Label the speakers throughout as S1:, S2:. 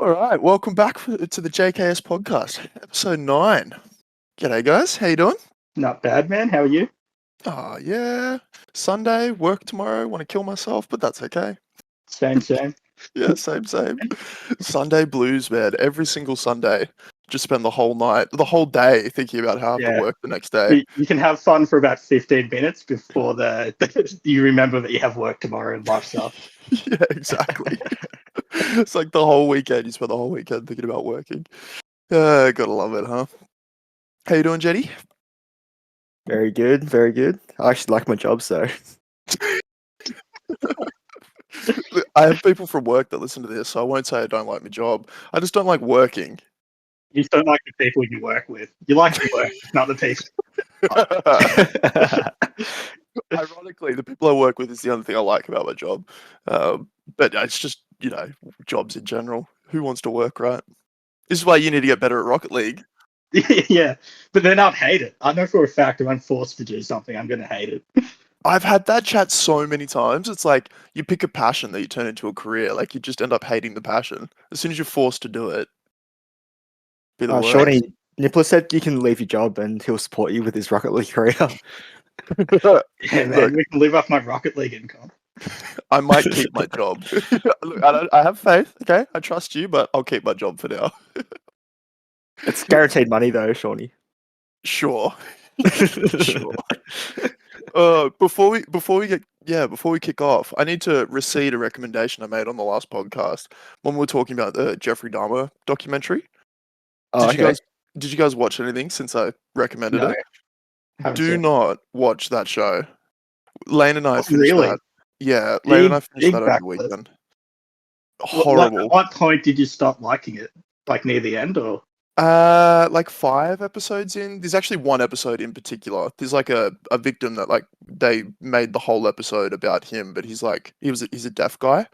S1: All right, welcome back to the JKS podcast, episode 9. G'day, guys. How you doing?
S2: Not bad, man. How are you?
S1: Oh, yeah. Sunday, work tomorrow. Want to kill myself, but that's okay.
S2: Same.
S1: Yeah, same. Sunday blues, man. Every single Sunday. Just spend the whole day thinking about how I have to work the next day.
S2: You can have fun for about 15 minutes before you remember that you have work tomorrow and life stuff.
S1: Yeah, exactly. It's like the whole weekend. You spend the whole weekend thinking about working. Gotta love it, huh? How you doing, Jetty?
S3: Very good, very good. I actually like my job, so.
S1: I have people from work that listen to this, so I won't say I don't like my job. I just don't like working.
S2: You just don't like the people you work with. You like the work, not the people.
S1: Ironically, the people I work with is the only thing I like about my job. But it's just, jobs in general. Who wants to work, right? This is why you need to get better at Rocket League.
S2: Yeah, but then I'd hate it. I know for a fact if I'm forced to do something, I'm going to hate it.
S1: I've had that chat so many times. It's like you pick a passion that you turn into a career. Like you just end up hating the passion. As soon as you're forced to do it. Be the worst.
S3: Shawnee, Nicholas said you can leave your job and he'll support you with his Rocket League career.
S2: Yeah, man,
S1: Look,
S2: we can live off my Rocket League income.
S1: I might keep my job. Look, I have faith, okay? I trust you, but I'll keep my job for now.
S3: It's guaranteed money though, Shawnee.
S1: Sure. Sure. Before we kick off, I need to recede a recommendation I made on the last podcast when we were talking about the Jeffrey Dahmer documentary.
S3: Oh,
S1: Did you guys watch anything since I recommended
S2: No,
S1: it?
S2: haven't
S1: Do
S2: seen it.
S1: not watch that show. Lane and I finished
S2: really?
S1: that. Yeah, Lane and I finished
S2: Big
S1: that over the
S2: backlist.
S1: weekend. Horrible.
S2: At what point did you stop liking it? Like near the end, or?
S1: Like 5 episodes in. There's actually one episode in particular. There's like a victim that like they made the whole episode about him, but he's a deaf guy.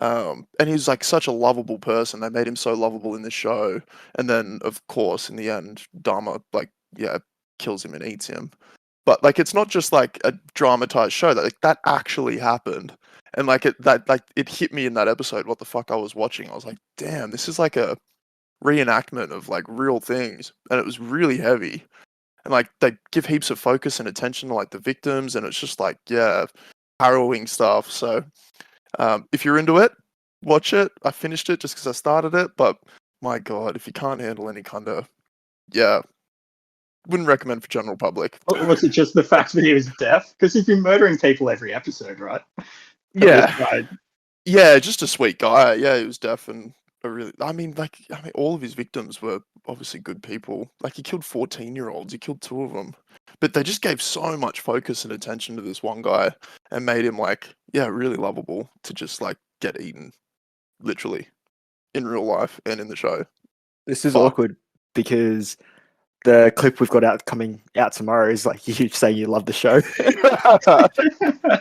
S1: And he's like such a lovable person. They made him so lovable in the show. And then of course in the end, Dahmer kills him and eats him. But like it's not just like a dramatized show, that actually happened. And like it hit me in that episode what the fuck I was watching. I was like, damn, this is like a reenactment of like real things, and it was really heavy, and like they give heaps of focus and attention to like the victims, and it's just like harrowing stuff. So if you're into it, watch it. I finished it just because I started it, but my god, if you can't handle any kind of wouldn't recommend for general public.
S2: Was it just the fact that he was deaf? Because he's been murdering people every episode, right?
S1: Yeah, just a sweet guy. Yeah, he was deaf, and all of his victims were obviously good people. Like he killed 14-year-olds. He killed 2 of them, but they just gave so much focus and attention to this one guy and made him really lovable to just like get eaten, literally, in real life and in the show.
S3: This is awkward because the clip we've got coming out tomorrow is like you saying you love the show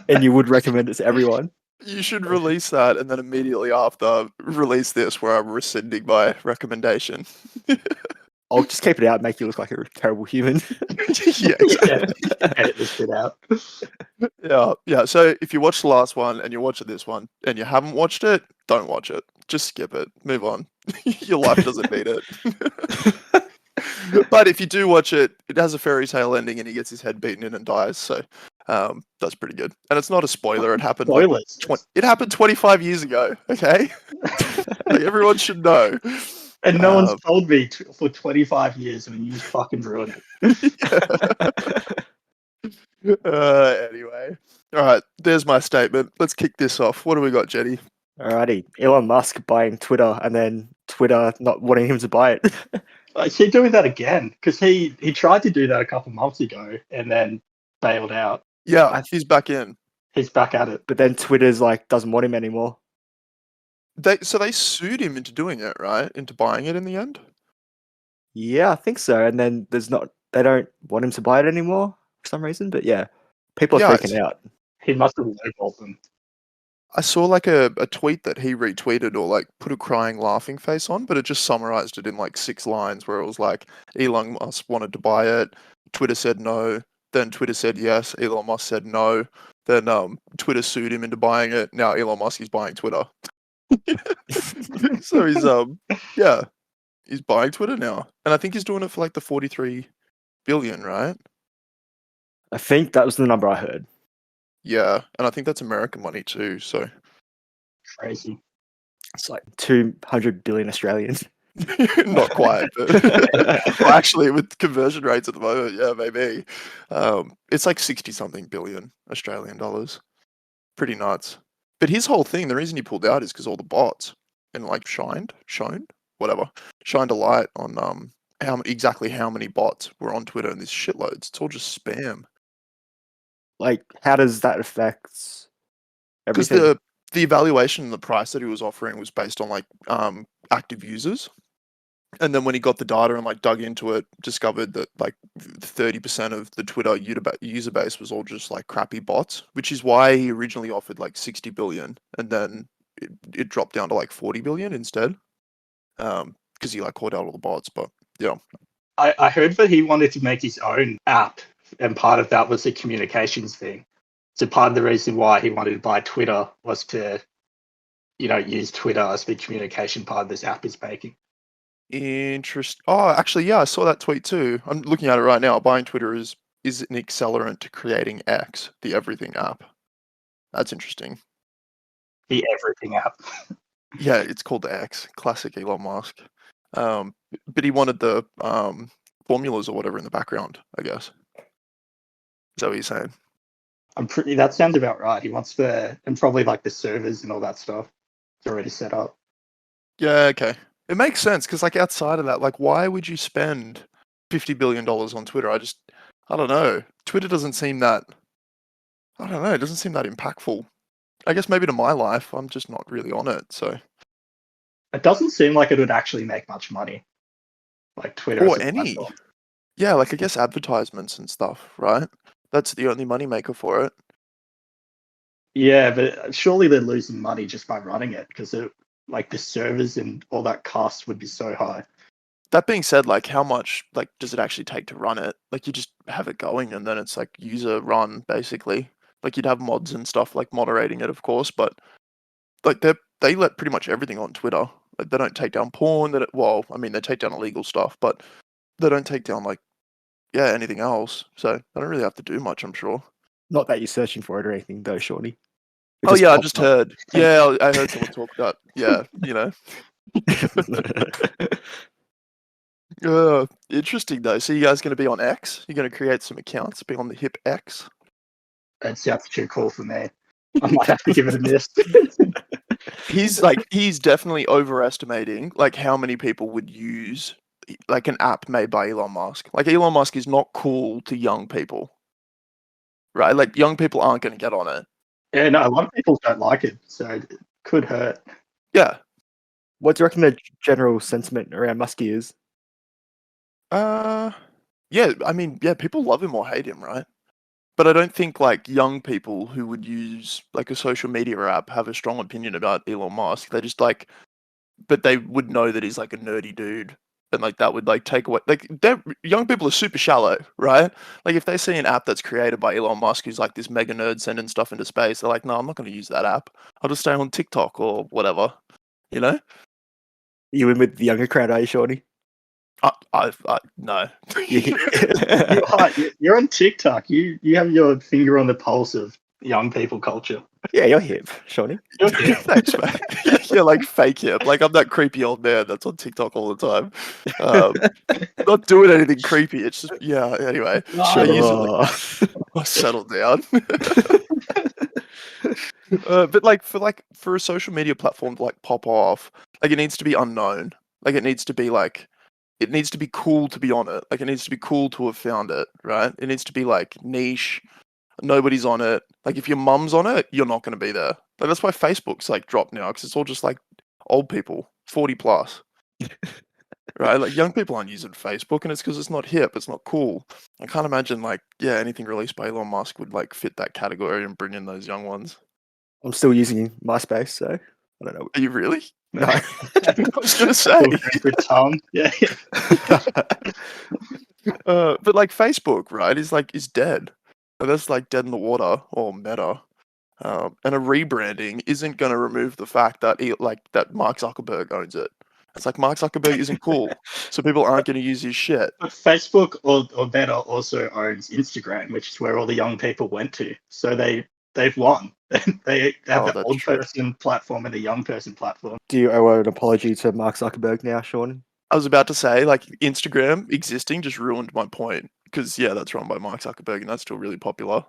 S3: and you would recommend it to everyone.
S1: You should release that and then immediately after release this where I'm rescinding my recommendation.
S3: I'll just keep it out and make you look like a terrible human.
S1: Yeah, exactly.
S2: Edit this shit out.
S1: Yeah. So if you watched the last one and you're watching this one and you haven't watched it, don't watch it. Just skip it. Move on. Your life doesn't need it. But if you do watch it, it has a fairy tale ending and he gets his head beaten in and dies. So that's pretty good. And it's not a spoiler. It happened. It happened 25 years ago. Okay, like, everyone should know.
S2: And no one's told me for 25 years. I mean, you just fucking ruined
S1: it. Anyway, all right. There's my statement. Let's kick this off. What do we got, Jetty?
S3: Alrighty, Elon Musk buying Twitter and then Twitter not wanting him to buy it.
S2: Is he doing that again? Because he tried to do that a couple months ago and then bailed out.
S1: Yeah, he's back in.
S2: He's back at it.
S3: But then Twitter's like doesn't want him anymore.
S1: They sued him into doing it, right? Into buying it in the end?
S3: Yeah, I think so. And then they don't want him to buy it anymore for some reason. But yeah, people are freaking out.
S2: He must have lowballed them.
S1: I saw like a tweet that he retweeted or like put a crying laughing face on, but it just summarized it in like 6 lines where it was like Elon Musk wanted to buy it, Twitter said no, then Twitter said yes, Elon Musk said no, then Twitter sued him into buying it, now Elon Musk is buying Twitter. So he's yeah, he's buying Twitter now, and I think he's doing it for like the 43 billion, right?
S3: I think that was the number I heard.
S1: Yeah, and I think that's American money too. So
S2: Crazy.
S3: It's like 200 billion Australians.
S1: not quite, but well, actually, with conversion rates at the moment, yeah, maybe. It's like 60 something billion Australian dollars. Pretty nuts. But his whole thing, the reason he pulled out is because all the bots and like shined a light on exactly how many bots were on Twitter, and there's shitloads. It's all just spam.
S3: Like, how does that affect
S1: Because
S3: everything?
S1: the evaluation and the price that he was offering was based on like active users. And then when he got the data and like dug into it, discovered that like 30% of the Twitter user base was all just like crappy bots, which is why he originally offered like 60 billion, and then it dropped down to like 40 billion instead, because he like called out all the bots. But yeah,
S2: I heard that he wanted to make his own app, and part of that was a communications thing. So part of the reason why he wanted to buy Twitter was to, use Twitter as the communication part of this app is making.
S1: Oh, actually, yeah, I saw that tweet too. I'm looking at it right now. Buying Twitter is an accelerant to creating X, the everything app. That's interesting.
S2: The everything app.
S1: Yeah, it's called X. Classic Elon Musk. But he wanted the formulas or whatever in the background, I guess. Is that what you're saying?
S2: That sounds about right. He wants and probably like the servers and all that stuff. It's already set up.
S1: Yeah, okay. It makes sense because, like, outside of that, like, why would you spend $50 billion on Twitter? I don't know. Twitter doesn't seem that. I don't know. It doesn't seem that impactful. I guess maybe to my life, I'm just not really on it. So
S2: It doesn't seem like it would actually make much money, like Twitter as
S1: or
S2: a
S1: any,
S2: platform.
S1: yeah, like I guess advertisements and stuff, right? That's the only moneymaker for it.
S2: Yeah, but surely they're losing money just by running it because like the servers and all that cost would be so high.
S1: That being said, like how much like does it actually take to run it? Like you just have it going and then it's like user run basically. Like you'd have mods and stuff like moderating it, of course, but like they let pretty much everything on Twitter. Like they don't take down porn. Well, I mean they take down illegal stuff, but they don't take down like anything else. So they don't really have to do much, I'm sure.
S3: Not that you're searching for it or anything, though, Shawnee.
S1: Oh yeah, I just heard. Yeah, I heard someone talk about. Yeah, interesting though. So you guys going to be on X? You're going to create some accounts, be on the hip X?
S2: That sounds too cool for me. I might have to give it a miss.
S1: He's definitely overestimating like how many people would use like an app made by Elon Musk. Like Elon Musk is not cool to young people, right? Like young people aren't going to get on it.
S2: Yeah, no, a lot of people don't like it, so it could hurt.
S1: Yeah.
S3: What do you reckon the general sentiment around Muskie is?
S1: Yeah, I mean, yeah, people love him or hate him, right? But I don't think like young people who would use like a social media app have a strong opinion about Elon Musk. They just like, but they would know that he's like a nerdy dude, and like that would like take away. Like, young people are super shallow, right? Like if they see an app that's created by Elon Musk, who's like this mega nerd sending stuff into space, they're like, no, I'm not going to use that app. I'll just stay on TikTok or whatever, you know?
S3: You in with the younger crowd, are you, Shawnee?
S1: No.
S2: You're on TikTok. You have your finger on the pulse of young people culture.
S3: Yeah, you're hip, Shawnee.
S2: You're hip.
S1: Thanks, mate. You're like fake hip. Like I'm that creepy old man that's on TikTok all the time. Not doing anything creepy. It's just anyway. I usually I settle down. But like for a social media platform to like pop off, like it needs to be unknown. Like it needs to be cool to be on it. Like it needs to be cool to have found it, right? It needs to be like niche. Nobody's on it. Like if your mum's on it, you're not going to be there. Like that's why Facebook's like dropped now because it's all just like old people, 40 plus, right? Like young people aren't using Facebook, and it's because it's not hip, it's not cool. I can't imagine like anything released by Elon Musk would like fit that category and bring in those young ones.
S3: I'm still using MySpace, so I don't know.
S1: Are you really?
S3: No.
S1: I was going to say.
S2: Good tongue. Yeah.
S1: But like Facebook, right, is dead. That's like dead in the water or Meta. And a rebranding isn't going to remove the fact that that Mark Zuckerberg owns it. It's like Mark Zuckerberg isn't cool, so people aren't going to use his shit.
S2: But Facebook or Meta also owns Instagram, which is where all the young people went to. So they've won. They have the
S1: that's
S2: old
S1: true.
S2: person platform and the young person platform.
S3: Do you owe an apology to Mark Zuckerberg now, Sean?
S1: I was about to say, like, Instagram existing just ruined my point because yeah, that's run by Mark Zuckerberg and that's still really popular.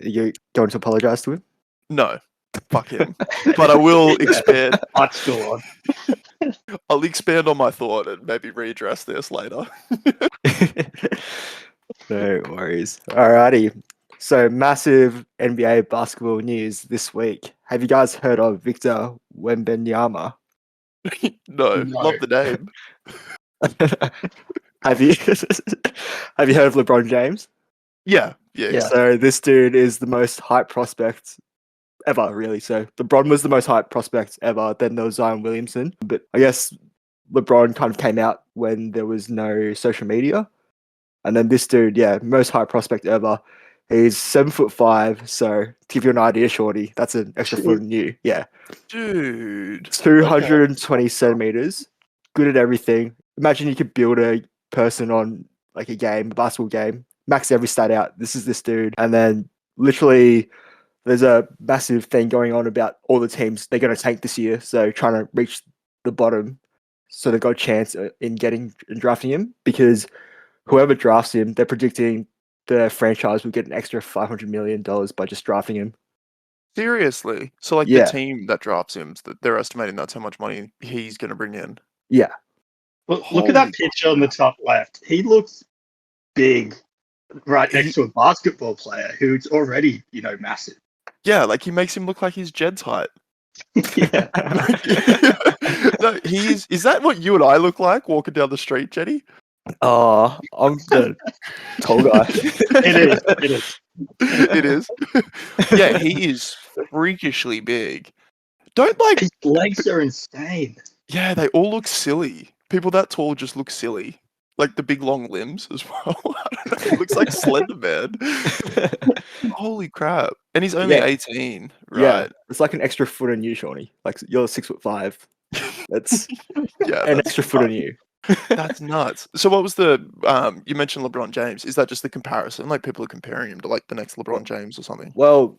S3: Are you going to apologize to him?
S1: No, fuck him. But I will expand.
S2: Fight's still on.
S1: I'll expand on my thought and maybe readdress this later.
S3: No worries. Alrighty. So massive NBA basketball news this week. Have you guys heard of Victor Wembanyama?
S1: No,
S2: No.
S1: love the name.
S3: Have you have you heard of LeBron James?
S1: Yeah.
S3: So this dude is the most hyped prospect ever, really. So LeBron was the most hyped prospect ever. Then there was Zion Williamson, but I guess LeBron kind of came out when there was no social media, and then this dude, most hyped prospect ever. He's 7'5", so to give you an idea, Shorty, that's an extra foot in you. Yeah,
S1: Dude.
S3: 220 centimeters, good at everything. Imagine you could build a person on like a basketball game, max every stat out. This is this dude, and then literally there's a massive thing going on about all the teams they're going to tank this year, so trying to reach the bottom, so they've got a chance in drafting him, because whoever drafts him, they're predicting the franchise will get an extra $500 million by just drafting him.
S1: Seriously? So like
S3: Yeah.
S1: the team that drafts him, they're estimating that's how much money he's going to bring in.
S3: Yeah.
S2: Well, look at that
S1: Holy
S2: picture on the top left. He looks big right next to a basketball player who's already, massive.
S1: Yeah, like he makes him look like he's Jed's height.
S2: Yeah.
S1: No, is that what you and I look like walking down the street, Jetty?
S3: Oh, I'm the tall guy.
S2: It is.
S1: It is. Yeah, he is freakishly big. Don't like.
S2: His legs are insane.
S1: Yeah, they all look silly. People that tall just look silly. Like the big long limbs as well. I don't know. He looks like Slender Man. Holy crap! And he's only 18, right?
S3: Yeah, it's like an extra foot on you, Shawnee. Like you're 6'5". That's an extra foot on you.
S1: That's nuts. So what was the you mentioned LeBron James? Is that just the comparison? Like people are comparing him to like the next LeBron James or something?
S3: Well,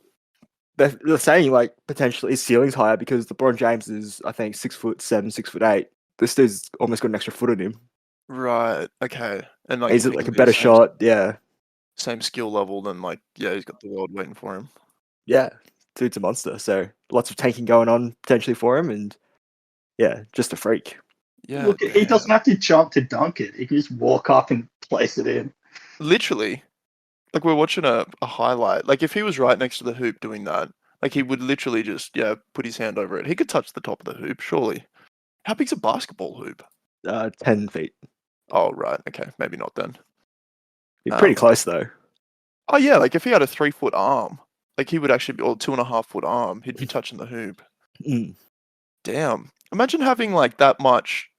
S3: they're saying like potentially his ceiling's higher because LeBron James is, I think, 6'7", 6'8". This dude's almost got an extra foot on him.
S1: Right. Okay. And like
S3: he's like a better shot. Yeah.
S1: Same skill level, then like he's got the world waiting for him.
S3: Yeah, dude's a monster. So lots of tanking going on potentially for him, and just a freak.
S1: Yeah.
S2: Look, he doesn't have to jump to dunk it. He can just walk up and place it in.
S1: Literally, like we're watching a highlight. Like if he was right next to the hoop doing that, like he would literally just put his hand over it. He could touch the top of the hoop, surely. How big's a basketball hoop?
S3: 10 feet.
S1: Oh right, okay, maybe not then.
S3: You're pretty close though.
S1: Oh yeah, like if he had a 3-foot arm, like he would actually be, or 2.5-foot arm, he'd be touching the hoop. Damn. Imagine having like that much,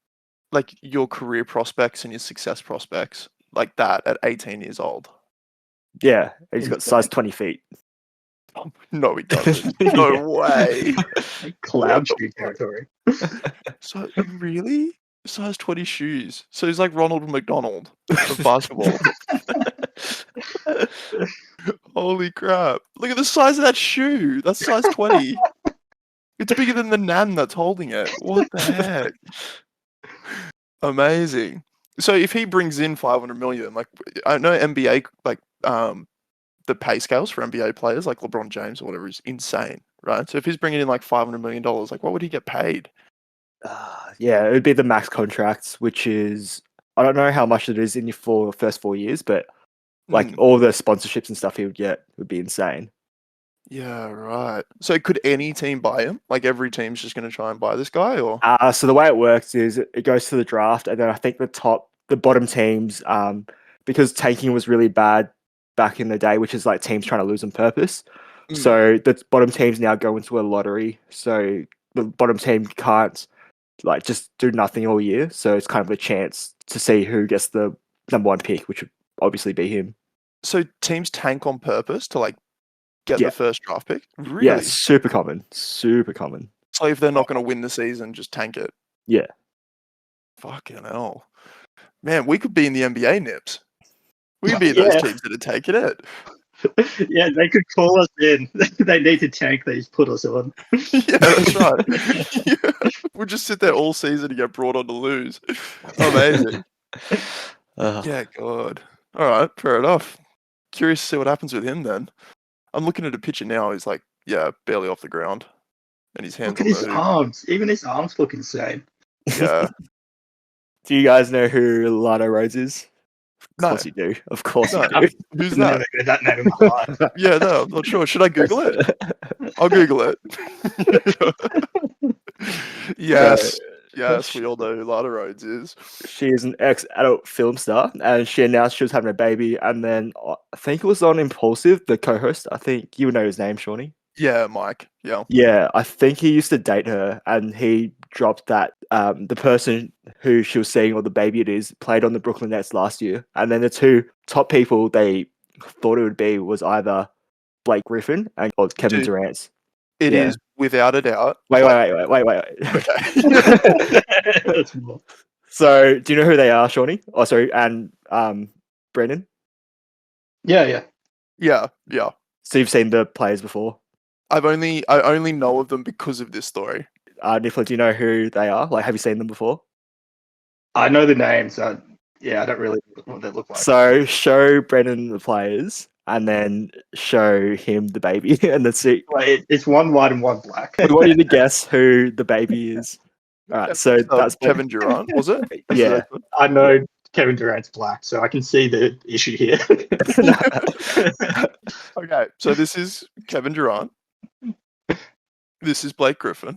S1: like your career prospects and your success prospects like that at 18 years old.
S3: Yeah, he's got size 20 feet.
S1: No, he doesn't. No way.
S2: Cloud shoe territory.
S1: So really? Size 20 shoes. So he's like Ronald McDonald of basketball. Holy crap. Look at the size of that shoe. That's size 20. It's bigger than the nan that's holding it. What the heck? Amazing. So if he brings in 500 million, like I know NBA, like the pay scales for NBA players like LeBron James or whatever is insane, right? So if he's bringing in like $500 million, like what would he get paid?
S3: It would be the max contracts, which is, I don't know how much it is in your first 4 years, but like all the sponsorships and stuff he would get would be insane.
S1: Yeah, right. So could any team buy him? Like every team's just going to try and buy this guy, or?
S3: So the way it works is it goes to the draft, and then I think the bottom teams, because tanking was really bad back in the day, which is like teams trying to lose on purpose. So the bottom teams now go into a lottery. So the bottom team can't like just do nothing all year. So it's kind of a chance to see who gets the number one pick, which would obviously be him.
S1: So teams tank on purpose to like get
S3: Yeah.
S1: the first draft pick?
S3: Yeah,
S1: Really?
S3: super common. Super common.
S1: So if they're not going to win the season, just tank it.
S3: Yeah.
S1: Fucking hell. Man, we could be in the NBA, Nips. We could be in those teams that are taking it.
S2: Yeah, they could call us in. They need to tank these, put us on.
S1: Yeah, that's right. Yeah. We'll just sit there all season and get brought on to lose. Amazing. Yeah, God. All right, fair enough. Curious to see what happens with him then. I'm looking at a picture now. He's like, yeah, barely off the ground. And his hands
S2: Look at
S1: on
S2: his
S1: the hoop.
S2: arms. Even his arms look insane.
S1: Yeah.
S3: Do you guys know who Lana Rhoades is? Of
S1: No.
S3: course you do. Of course
S1: No.
S3: you do.
S1: Who's
S2: I've
S1: that?
S2: never heard that name in my life.
S1: Yeah, no, I'm not sure. Should I Google it? I'll Google it. Yes. Yes, we all know who Lana Rhoades is.
S3: She is an ex-adult film star, and she announced she was having a baby. And then I think it was on Impulsive, the co-host. I think you would know his name, Shawnee.
S1: Yeah, Mike. Yeah.
S3: Yeah, I think he used to date her, and he dropped that the person who she was seeing, or the baby it is, played on the Brooklyn Nets last year. And then the two top people they thought it would be was either Blake Griffin or Kevin
S1: Dude,
S3: Durant.
S1: It
S3: Yeah.
S1: is without a doubt.
S3: Wait.
S1: Okay.
S2: That's more.
S3: So, do you know who they are, Shawnee? Oh, sorry, and Brendan.
S2: Yeah.
S1: Yeah.
S3: So you've seen the players before.
S1: I only know of them because of this story.
S3: Nicola, do you know who they are? Like, have you seen them before?
S2: I know the names. I don't really know what they look like.
S3: So show Brendan the players, and then show him the baby, and then see.
S2: Wait, it's one white and one black.
S3: We want you to guess who the baby is. All right, so that's
S1: Kevin Durant, was it?
S3: Yeah.
S2: I know Kevin Durant's black, so I can see the issue here.
S1: Okay, so this is Kevin Durant. This is Blake Griffin.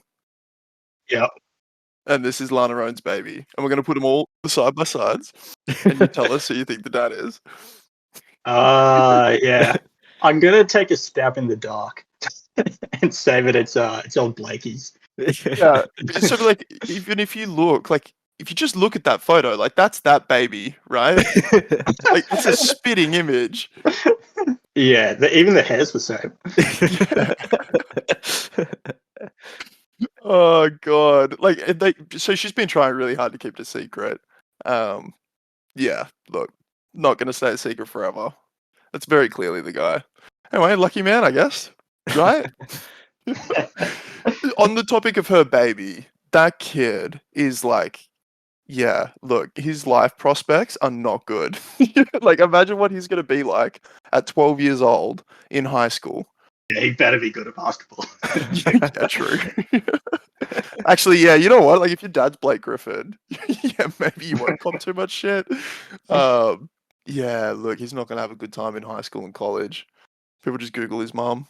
S2: Yeah.
S1: And this is Lana Rhoades' baby. And we're going to put them all side by sides. And you tell us who you think the dad is.
S2: Yeah. I'm gonna take a stab in the dark and say that it's old Blakey's.
S1: Yeah. So like, even if you look, like, if you just look at that photo, like, that's that baby, right? Like, it's a spitting image.
S2: Yeah, even the hair's the same.
S1: Oh God! Like, so she's been trying really hard to keep it a secret. Yeah. Look, not gonna stay a secret forever. That's very clearly the guy. Anyway, lucky man, I guess. Right? On the topic of her baby, that kid is like, yeah. Look, his life prospects are not good. Like, imagine what he's gonna be like at 12 years old in high school.
S2: Yeah, he better be good at basketball.
S1: Yeah, true. Actually, yeah, you know what? Like, if your dad's Blake Griffin, yeah, maybe you won't cop too much shit. Yeah, look, he's not gonna have a good time in high school and college. People just Google his mum.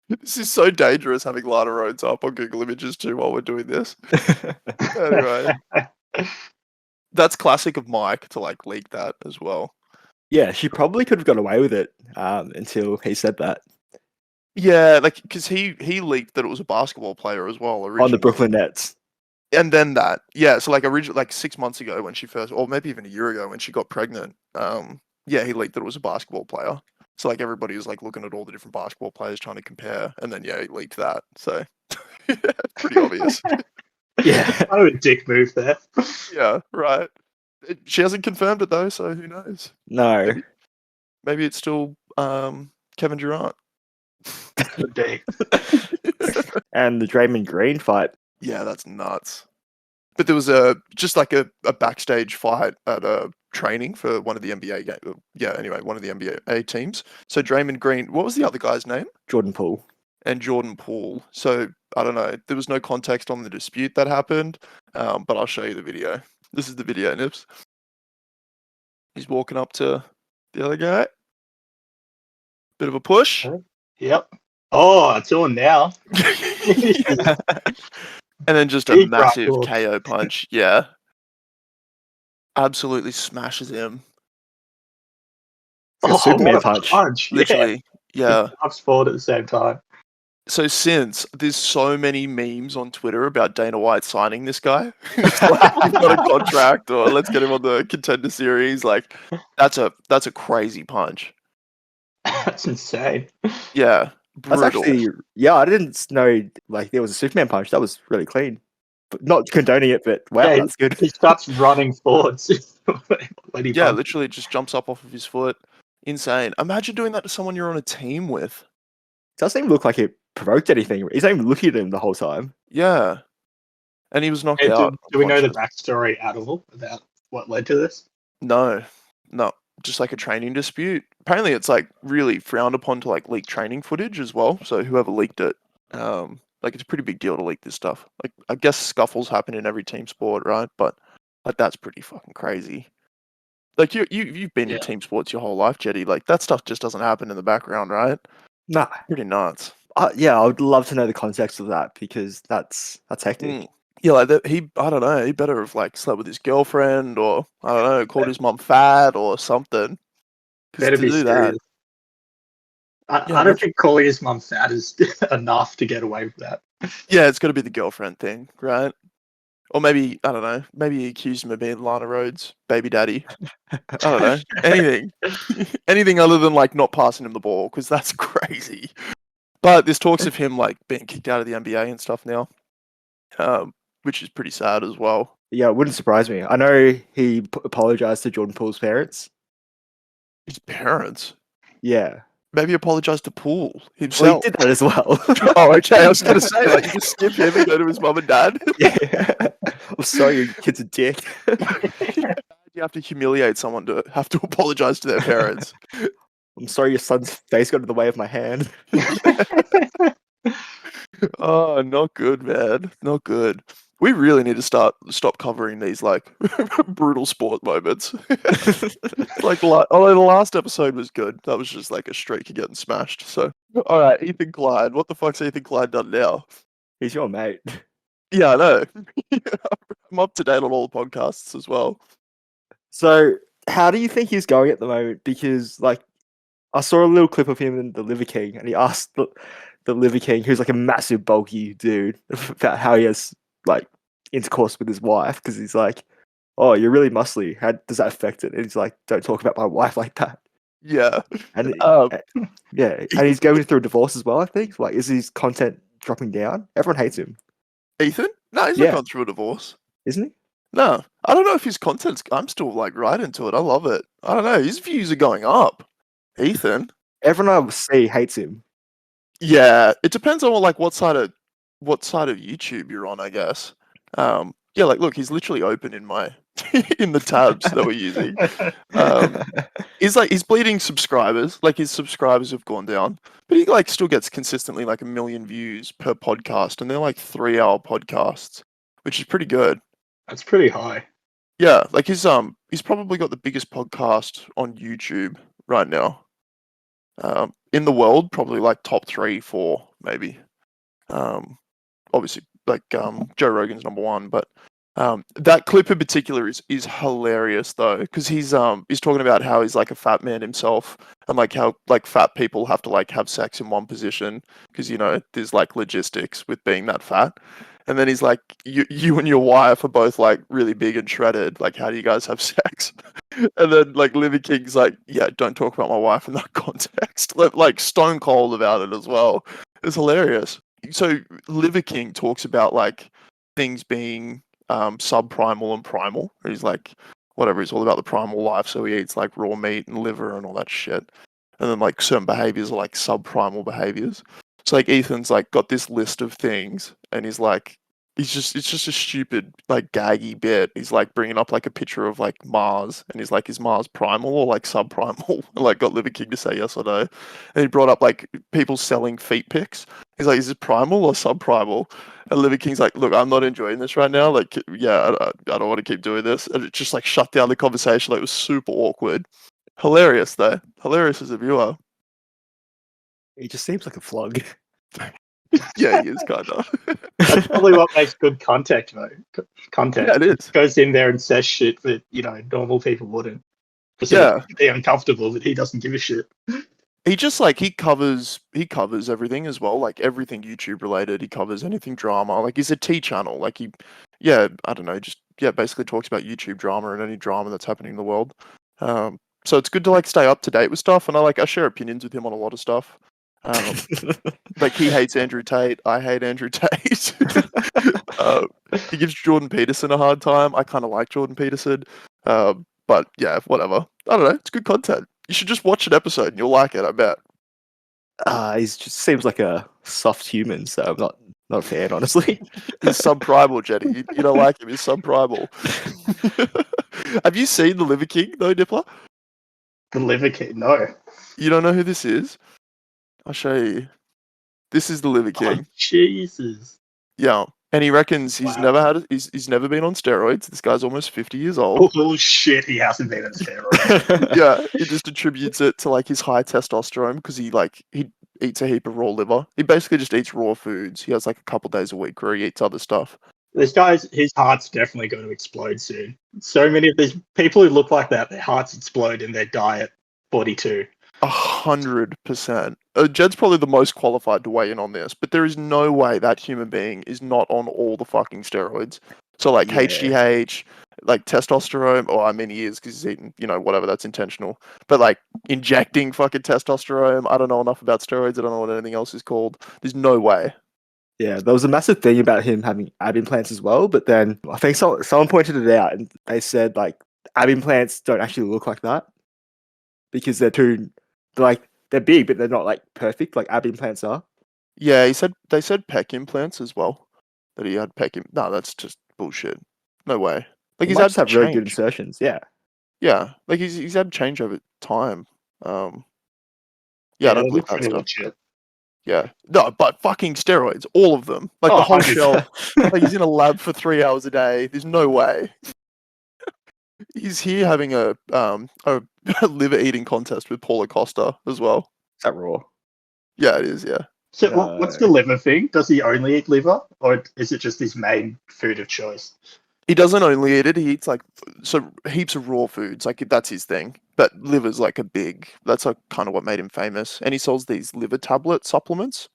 S1: This is so dangerous having Lana Rhoades up on Google Images too while we're doing this. Anyway, that's classic of Mike to like leak that as well.
S3: Yeah, she probably could have got away with it until he said that.
S1: Yeah, like, because he leaked that it was a basketball player as well originally.
S3: On the Brooklyn Nets.
S1: And then that, yeah. So like originally, like 6 months ago when she first, or maybe even a year ago when she got pregnant, yeah, he leaked that it was a basketball player. So like everybody was like looking at all the different basketball players trying to compare, and then yeah, he leaked that. So pretty obvious.
S3: Yeah.
S2: Kind of a dick move there.
S1: Yeah, right. She hasn't confirmed it though, so who knows?
S3: No.
S1: Maybe it's still Kevin Durant.
S2: Good day.
S3: And the Draymond Green fight.
S1: Yeah, that's nuts. But there was just like a backstage fight at a training for one of the NBA games. Yeah, anyway, one of the NBA teams. So Draymond Green, what was the other guy's name?
S3: Jordan Poole.
S1: And Jordan Poole. So I don't know. There was no context on the dispute that happened, but I'll show you the video. This is the video, Nips. He's walking up to the other guy. Bit of a push.
S2: Yep. Oh, it's on now.
S1: Yeah. And then just a
S2: Big
S1: massive
S2: right
S1: KO punch. Yeah. Absolutely smashes him.
S3: It's a Superman
S2: what a
S3: punch.
S1: Literally. Yeah.
S2: I've spoiled at the same time.
S1: So since there's so many memes on Twitter about Dana White signing this guy, it's like, you've got a contract, or let's get him on the contender series. Like, that's a crazy punch.
S2: That's insane.
S1: Yeah,
S3: That's
S1: Brutal.
S3: actually, yeah, I didn't know like there was a Superman punch. That was really clean. But not condoning it, but wow,
S2: Yeah,
S3: that's good.
S2: He starts running forwards when he
S1: Yeah,
S2: punches.
S1: literally just jumps up off of his foot. Insane. Imagine doing that to someone you're on a team with.
S3: Doesn't even look like it provoked anything. He's not even looking at him the whole time.
S1: Yeah. And he was knocked
S2: And
S1: out.
S2: do we know the
S1: unconscious.
S2: backstory at all about what led to this?
S1: No. No. Just like a training dispute. Apparently it's like really frowned upon to like leak training footage as well. So whoever leaked it, like it's a pretty big deal to leak this stuff. Like I guess scuffles happen in every team sport, right? But like that's pretty fucking crazy. Like you've been in
S2: Yeah.
S1: team sports your whole life, Jetty. Like that stuff just doesn't happen in the background, right?
S3: Nah.
S1: Pretty nuts.
S3: Yeah, I would love to know the context of that because that's hectic.
S1: Mm. Yeah, like that, I don't know, he better have like slept with his girlfriend or I don't know, called his mum fat or something. Because
S2: Better
S1: to
S2: be
S1: do
S2: serious.
S1: that,
S2: I don't think calling his mum fat is enough to get away with that.
S1: yeah, it's got to be the girlfriend thing, right? Or maybe I don't know, maybe he accused him of being Lana Rhoades' baby daddy. I don't know, anything, anything other than like not passing him the ball because that's crazy. But there's talks of him like being kicked out of the NBA and stuff now, which is pretty sad as well.
S3: Yeah, it wouldn't surprise me. I know he apologized to Jordan Poole's parents.
S1: His parents.
S3: Yeah.
S1: Maybe apologise to Poole
S3: Well,
S1: himself.
S3: he did that as well.
S1: Oh, okay. I was going to say, like, you just skip him and go to his mum and dad.
S3: Yeah. I'm sorry, your kid's a dick.
S1: You have to humiliate someone to have to apologise to their parents.
S3: I'm sorry your son's face got in the way of my hand.
S1: Oh, not good, man. Not good. We really need to stop covering these like brutal sport moments. Like, although the last episode was good, that was just like a streak of getting smashed. So, all right, Ethan Klein. What the fuck's Ethan Klein done now?
S3: He's your mate.
S1: Yeah, I know. I'm up to date on all the podcasts as well.
S3: So, how do you think he's going at the moment? Because, like, I saw a little clip of him in the Liver King, and he asked the Liver King, who's like a massive, bulky dude, about how he has like intercourse with his wife. Because he's like, "Oh, you're really muscly. How does that affect it?" And he's like, "Don't talk about my wife like that."
S1: Yeah.
S3: And
S1: Um,
S3: yeah, and he's going through a divorce as well. I think. Like, is his content dropping down? Everyone hates him,
S1: Ethan? No, he's
S3: Yeah.
S1: not gone through a divorce.
S3: isn't he?
S1: No, I don't know if his content's. I'm still like right into it. I love it. I don't know. His views are going up. Ethan?
S3: Everyone I see hates him.
S1: Yeah, it depends on like what side of YouTube you're on, I guess. Yeah, like look, he's literally open in my in the tabs that we're using. He's bleeding subscribers. Like his subscribers have gone down, but he like still gets consistently like 1 million views per podcast, and they're like 3-hour podcasts, which is pretty good.
S2: That's pretty high.
S1: Yeah, like he's probably got the biggest podcast on YouTube right now. In the world, probably like top 3, 4, maybe. Obviously, like Joe Rogan's number 1, but that clip in particular is hilarious though, because he's talking about how he's like a fat man himself, and like how like fat people have to like have sex in one position because there's like logistics with being that fat. And then he's like, you and your wife are both like really big and shredded. Like, how do you guys have sex? And then like Living King's like, yeah, don't talk about my wife in that context. Like stone cold about it as well. It's hilarious. So Liver King talks about like things being subprimal and primal. He's like, whatever, he's all about the primal life. So he eats like raw meat and liver and all that shit. And then like certain behaviors are like subprimal behaviors. So like Ethan's like got this list of things, and he's like, it's just a stupid like gaggy bit. He's like bringing up like a picture of like Mars, and he's like, is Mars primal or like subprimal? And like got Liver King to say yes or no. And he brought up like people selling feet pics. He's like, is it primal or subprimal? And Liver King's like, look, I'm not enjoying this right now. Like, yeah, I don't want to keep doing this. And it just like shut down the conversation. Like, it was super awkward. Hilarious though. Hilarious as a viewer.
S3: He just seems like a flog.
S1: Yeah, he is kind of.
S2: That's probably what makes good content, though. Content.
S1: Yeah, it is.
S2: Goes in there and says shit that normal people wouldn't. Because they're uncomfortable, but he doesn't give a shit.
S1: He just like he covers everything as well, like everything YouTube related. He covers anything drama. Like he's a T channel. Like I don't know, basically talks about YouTube drama and any drama that's happening in the world. So it's good to like stay up to date with stuff, and I share opinions with him on a lot of stuff. Like he hates Andrew Tate. I hate Andrew Tate. He gives Jordan Peterson a hard time. I kind of like Jordan Peterson. But yeah, whatever. I don't know. It's good content. You should just watch an episode and you'll like it, I bet.
S3: He just seems like a soft human, so I'm not a fan, honestly.
S1: He's subprimal, Jenny. You don't like him. He's subprimal. Have you seen The Liver King, though, Dipler?
S2: The Liver King? No.
S1: You don't know who this is? I'll show you. This is The Liver King.
S2: Oh, Jesus.
S1: Yeah. And he reckons he's
S2: Wow.
S1: never had he's never been on steroids. This guy's almost 50 years old.
S2: Oh shit, he hasn't been on steroids.
S1: Yeah, he just attributes it to like his high testosterone because he eats a heap of raw liver. He basically just eats raw foods. He has like a couple days a week where he eats other stuff.
S2: This guy's, his heart's definitely going to explode soon. So many of these people who look like that, their hearts explode and they die at 42.
S1: 100%. Jed's probably the most qualified to weigh in on this, but there is no way that human being is not on all the fucking steroids. So like
S3: Yeah.
S1: HGH, like testosterone, or I mean he is because he's eating, whatever, that's intentional. But like injecting fucking testosterone, I don't know enough about steroids, I don't know what anything else is called. There's no way.
S3: Yeah, there was a massive thing about him having ab implants as well, but then I think someone pointed it out and they said like ab implants don't actually look like that because they're big, but they're not like perfect like ab implants are.
S1: Yeah, they said pec implants as well. That he had no, that's just bullshit. No way. Like
S3: He
S1: he's
S3: might
S1: had
S3: just have really good
S1: change.
S3: insertions. Yeah.
S1: Yeah, like he's had change over time. Yeah, I
S2: they
S1: don't believe
S2: look
S1: that
S2: pretty
S1: stuff.
S2: legit.
S1: Yeah, no, but fucking steroids, all of them, like the
S2: Oh,
S1: whole
S2: 100%.
S1: shell. Like he's in a lab for 3 hours a day. There's no way. He's here having a liver eating contest with Paul Acosta as well.
S3: Is that raw?
S1: Yeah, it is. Yeah.
S2: So what's the liver thing? Does he only eat liver, or is it just his main food of choice?
S1: He doesn't only eat it; he eats like heaps of raw foods. Like that's his thing. But liver's like that's like kind of what made him famous. And he sells these liver tablet supplements.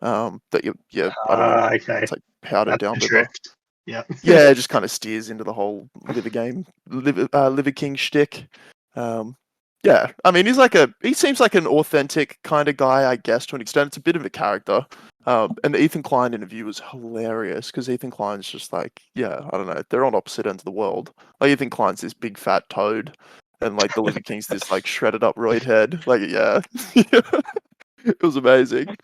S1: That I don't know.
S2: Okay.
S1: It's like powdered
S2: That's
S1: down
S2: the
S1: liver.
S2: drift. Yeah.
S1: Yeah, it just kind of steers into the whole liver game, liver king shtick. Yeah, I mean, he seems like an authentic kind of guy, I guess, to an extent. It's a bit of a character. And the Ethan Klein interview was hilarious because Ethan Klein's just like, yeah, I don't know, they're on opposite ends of the world. Like Ethan Klein's this big fat toad, and like the Liver King's this like shredded up roid head. Like, yeah, it was amazing.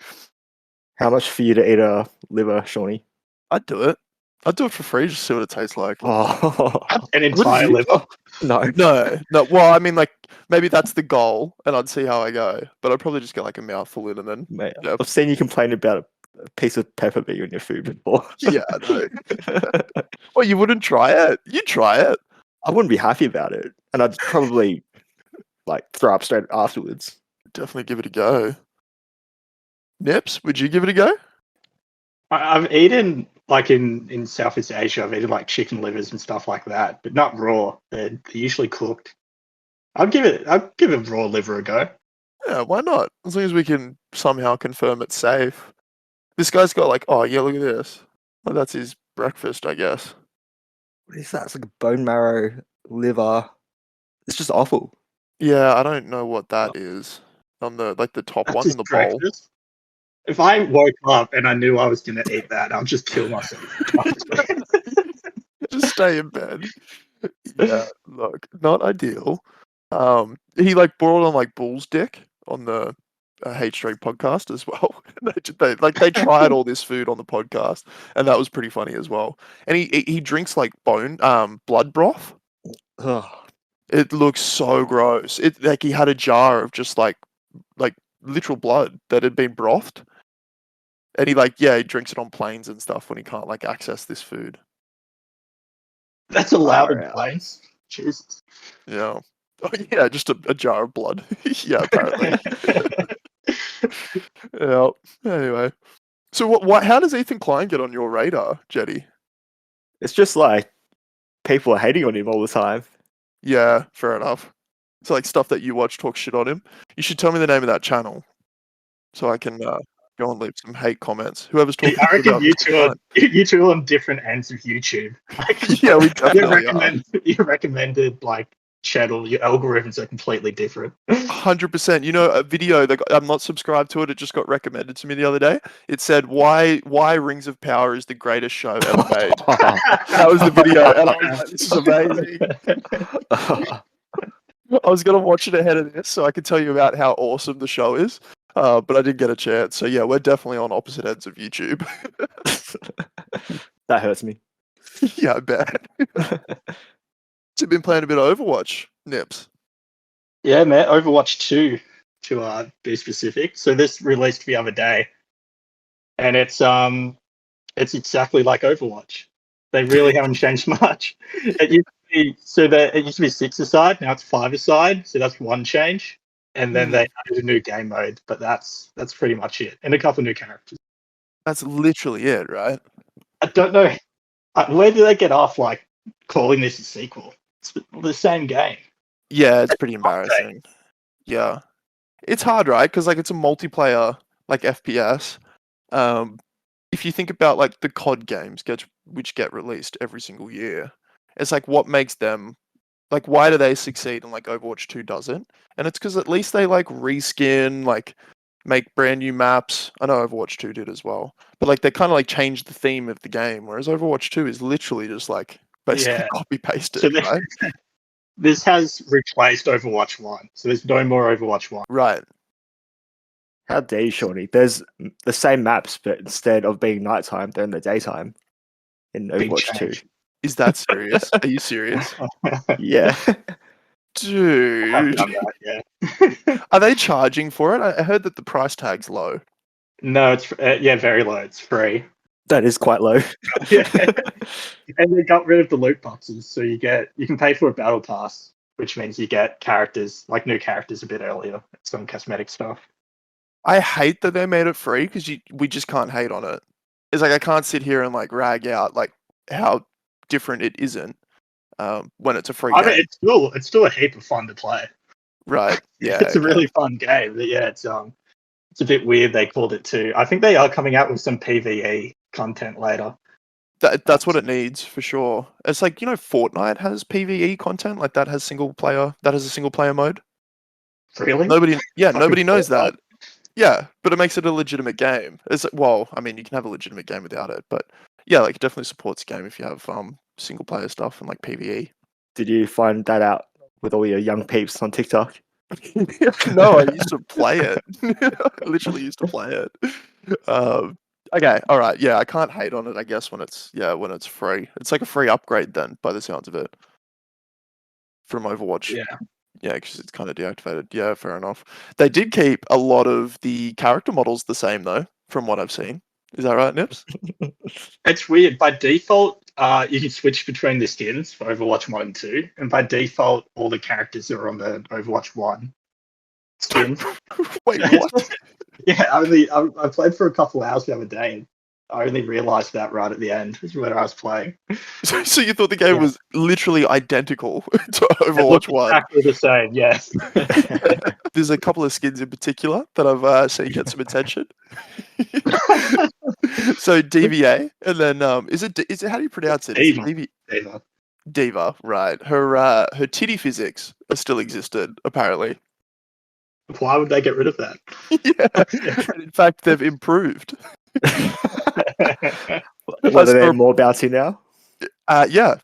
S3: How much for you to eat a liver, Shawnee?
S1: I'd do it. I'd do it for free just to see what it tastes like.
S3: Oh,
S2: An entire
S3: you?
S2: liver.
S3: no.
S1: No. Well, I mean, like maybe that's the goal, and I'd see how I go. But I'd probably just get like a mouthful in, and then
S3: Mate,
S1: yeah.
S3: I've seen you complain about a piece of pepper being in your food before.
S1: Yeah, I know. Well, you wouldn't try it. You'd try it.
S3: I wouldn't be happy about it, and I'd probably like throw up straight afterwards.
S1: Definitely give it a go. Nips, would you give it a go?
S2: I've eaten like in Southeast Asia. I've eaten like chicken livers and stuff like that, but not raw. They're usually cooked. I'd give a raw liver a go.
S1: Yeah, why not? As long as we can somehow confirm it's safe. This guy's got like, oh yeah, look at this. Well, that's his breakfast, I guess.
S3: What is that? It's like a bone marrow liver. It's just awful.
S1: Yeah, I don't know what that is. On the top
S2: That's
S1: one
S2: his
S1: in the bowl.
S2: breakfast. If I woke up and I knew I was going to eat that, I'd just kill myself.
S1: Just stay in bed. Yeah, look, not ideal. He like brought on like Bull's dick on the H3 podcast as well. they tried all this food on the podcast, and that was pretty funny as well. And he drinks like blood broth.
S3: Ugh.
S1: It looks so gross. It like he had a jar of just like literal blood that had been brothed. And he drinks it on planes and stuff when he can't like access this food.
S2: That's allowed in
S3: Alright.
S2: planes. Jesus.
S1: Yeah. Oh, yeah, just a jar of blood. Yeah, apparently. Yeah. Anyway. So what how does Ethan Klein get on your radar, Jetty?
S3: It's just like people are hating on him all the time.
S1: Yeah, fair enough. It's like stuff that you watch talk shit on him. You should tell me the name of that channel so I can go and leave some hate comments. Whoever's talking
S2: I reckon
S1: about
S2: you two are on different ends of YouTube. Like,
S1: yeah, we definitely are.
S2: you recommended like channel, your algorithms are completely different.
S1: 100%. You know, a video that I'm not subscribed to it. It just got recommended to me the other day. It said why Rings of Power is the greatest show ever made. That was the video, and I was like, this is amazing. I was gonna watch it ahead of this so I could tell you about how awesome the show is, but I didn't get a chance. So yeah, we're definitely on opposite ends of YouTube.
S3: That hurts me.
S1: Yeah, I bet. So you've been playing a bit of Overwatch, Nips.
S2: Yeah, man. Overwatch 2, to be specific. So this released the other day, and it's exactly like Overwatch. They really haven't changed much. It used to be, it used to be 6-a-side, now it's 5-a-side. So that's one change, and then they added a new game mode. But that's pretty much it, and a couple new characters.
S1: That's literally it, right?
S2: I don't know where do they get off like calling this a sequel. It's the same game.
S1: Yeah, it's pretty embarrassing. Yeah, it's hard, right? Because like it's a multiplayer like FPS. If you think about like the COD games which get released every single year, it's like what makes them like why do they succeed and like Overwatch 2 doesn't? And it's because at least they like reskin, like make brand new maps. I know Overwatch 2 did as well, but like they kind of like changed the theme of the game, whereas Overwatch 2 is literally just like basically copy pasted,
S2: So
S1: right?
S2: this has replaced Overwatch 1, so there's no more Overwatch 1.
S1: Right.
S3: How dare you, Shawnee? There's the same maps, but instead of being nighttime, they're in the daytime in
S2: Big
S3: Overwatch 2.
S2: change.
S1: Is that serious? Are you serious?
S3: Yeah.
S1: Dude.
S2: I've done that, yeah.
S1: Are they charging for it? I heard that the price tag's low.
S2: No, it's very low. It's free.
S3: That is quite low.
S2: Yeah. And they got rid of the loot boxes, so you can pay for a battle pass, which means you get characters, like new characters a bit earlier, some cosmetic stuff.
S1: I hate that they made it free because we just can't hate on it. It's like I can't sit here and like rag out like how different it isn't when it's a free game.
S2: I mean, it's still a heap of fun to play.
S1: Right. Yeah.
S2: It's a really fun game. But yeah, it's a bit weird they called it 2. I think they are coming out with some PvE content later.
S1: That's what it needs for sure. It's like, you know, Fortnite has PvE content, like that has a single player mode.
S2: Really?
S1: Nobody knows that. Yeah, but it makes it a legitimate game. It's well, I mean, you can have a legitimate game without it, but yeah, like it definitely supports the game if you have single player stuff and like PvE.
S3: Did you find that out with all your young peeps on TikTok?
S1: No, I used to play it. I literally used to play it. Okay, all right, yeah, I can't hate on it. I guess when it's free, it's like a free upgrade then, by the sounds of it, from Overwatch. Yeah, because it's kind of deactivated. Yeah, fair enough. They did keep a lot of the character models the same though, from what I've seen. Is that right, Nips?
S2: It's weird. By default, you can switch between the skins for Overwatch 1 and 2, and by default, all the characters are on the Overwatch 1 skin.
S1: Wait, what?
S2: Yeah, I played for a couple hours the other day, and I only realised that right at the end, is where I was playing.
S1: So you thought the game was literally identical to Overwatch 1?
S2: Exactly the same, yes.
S1: There's a couple of skins in particular that I've seen get some attention. So DVA, and then is it how do you pronounce it? Diva, right? Her titty physics are still existed apparently.
S2: Why would they get rid of that?
S1: Yeah. In fact, they've improved.
S3: Are there more bouncy now?
S1: Yeah.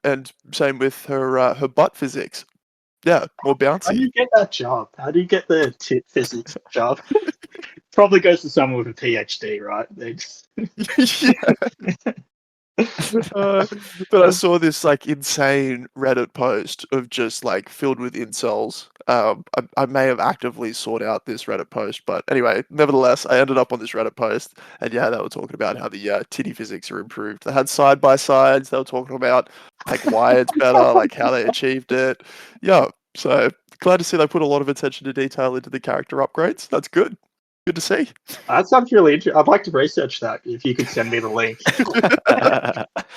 S1: And same with her butt physics. Yeah, more bouncy.
S2: How do you get that job? How do you get the tit physics job? Probably goes to someone with a PhD, right?
S1: Yeah. But I saw this like insane Reddit post of just like filled with incels. I may have actively sought out this Reddit post, but anyway, nevertheless, I ended up on this Reddit post, and yeah, they were talking about how the titty physics are improved. They had side by sides. They were talking about like why it's better, like how they achieved it. Yeah, so glad to see they put a lot of attention to detail into the character upgrades. That's good. Good to see.
S2: That sounds really interesting. I'd like to research that if you could send me the link. So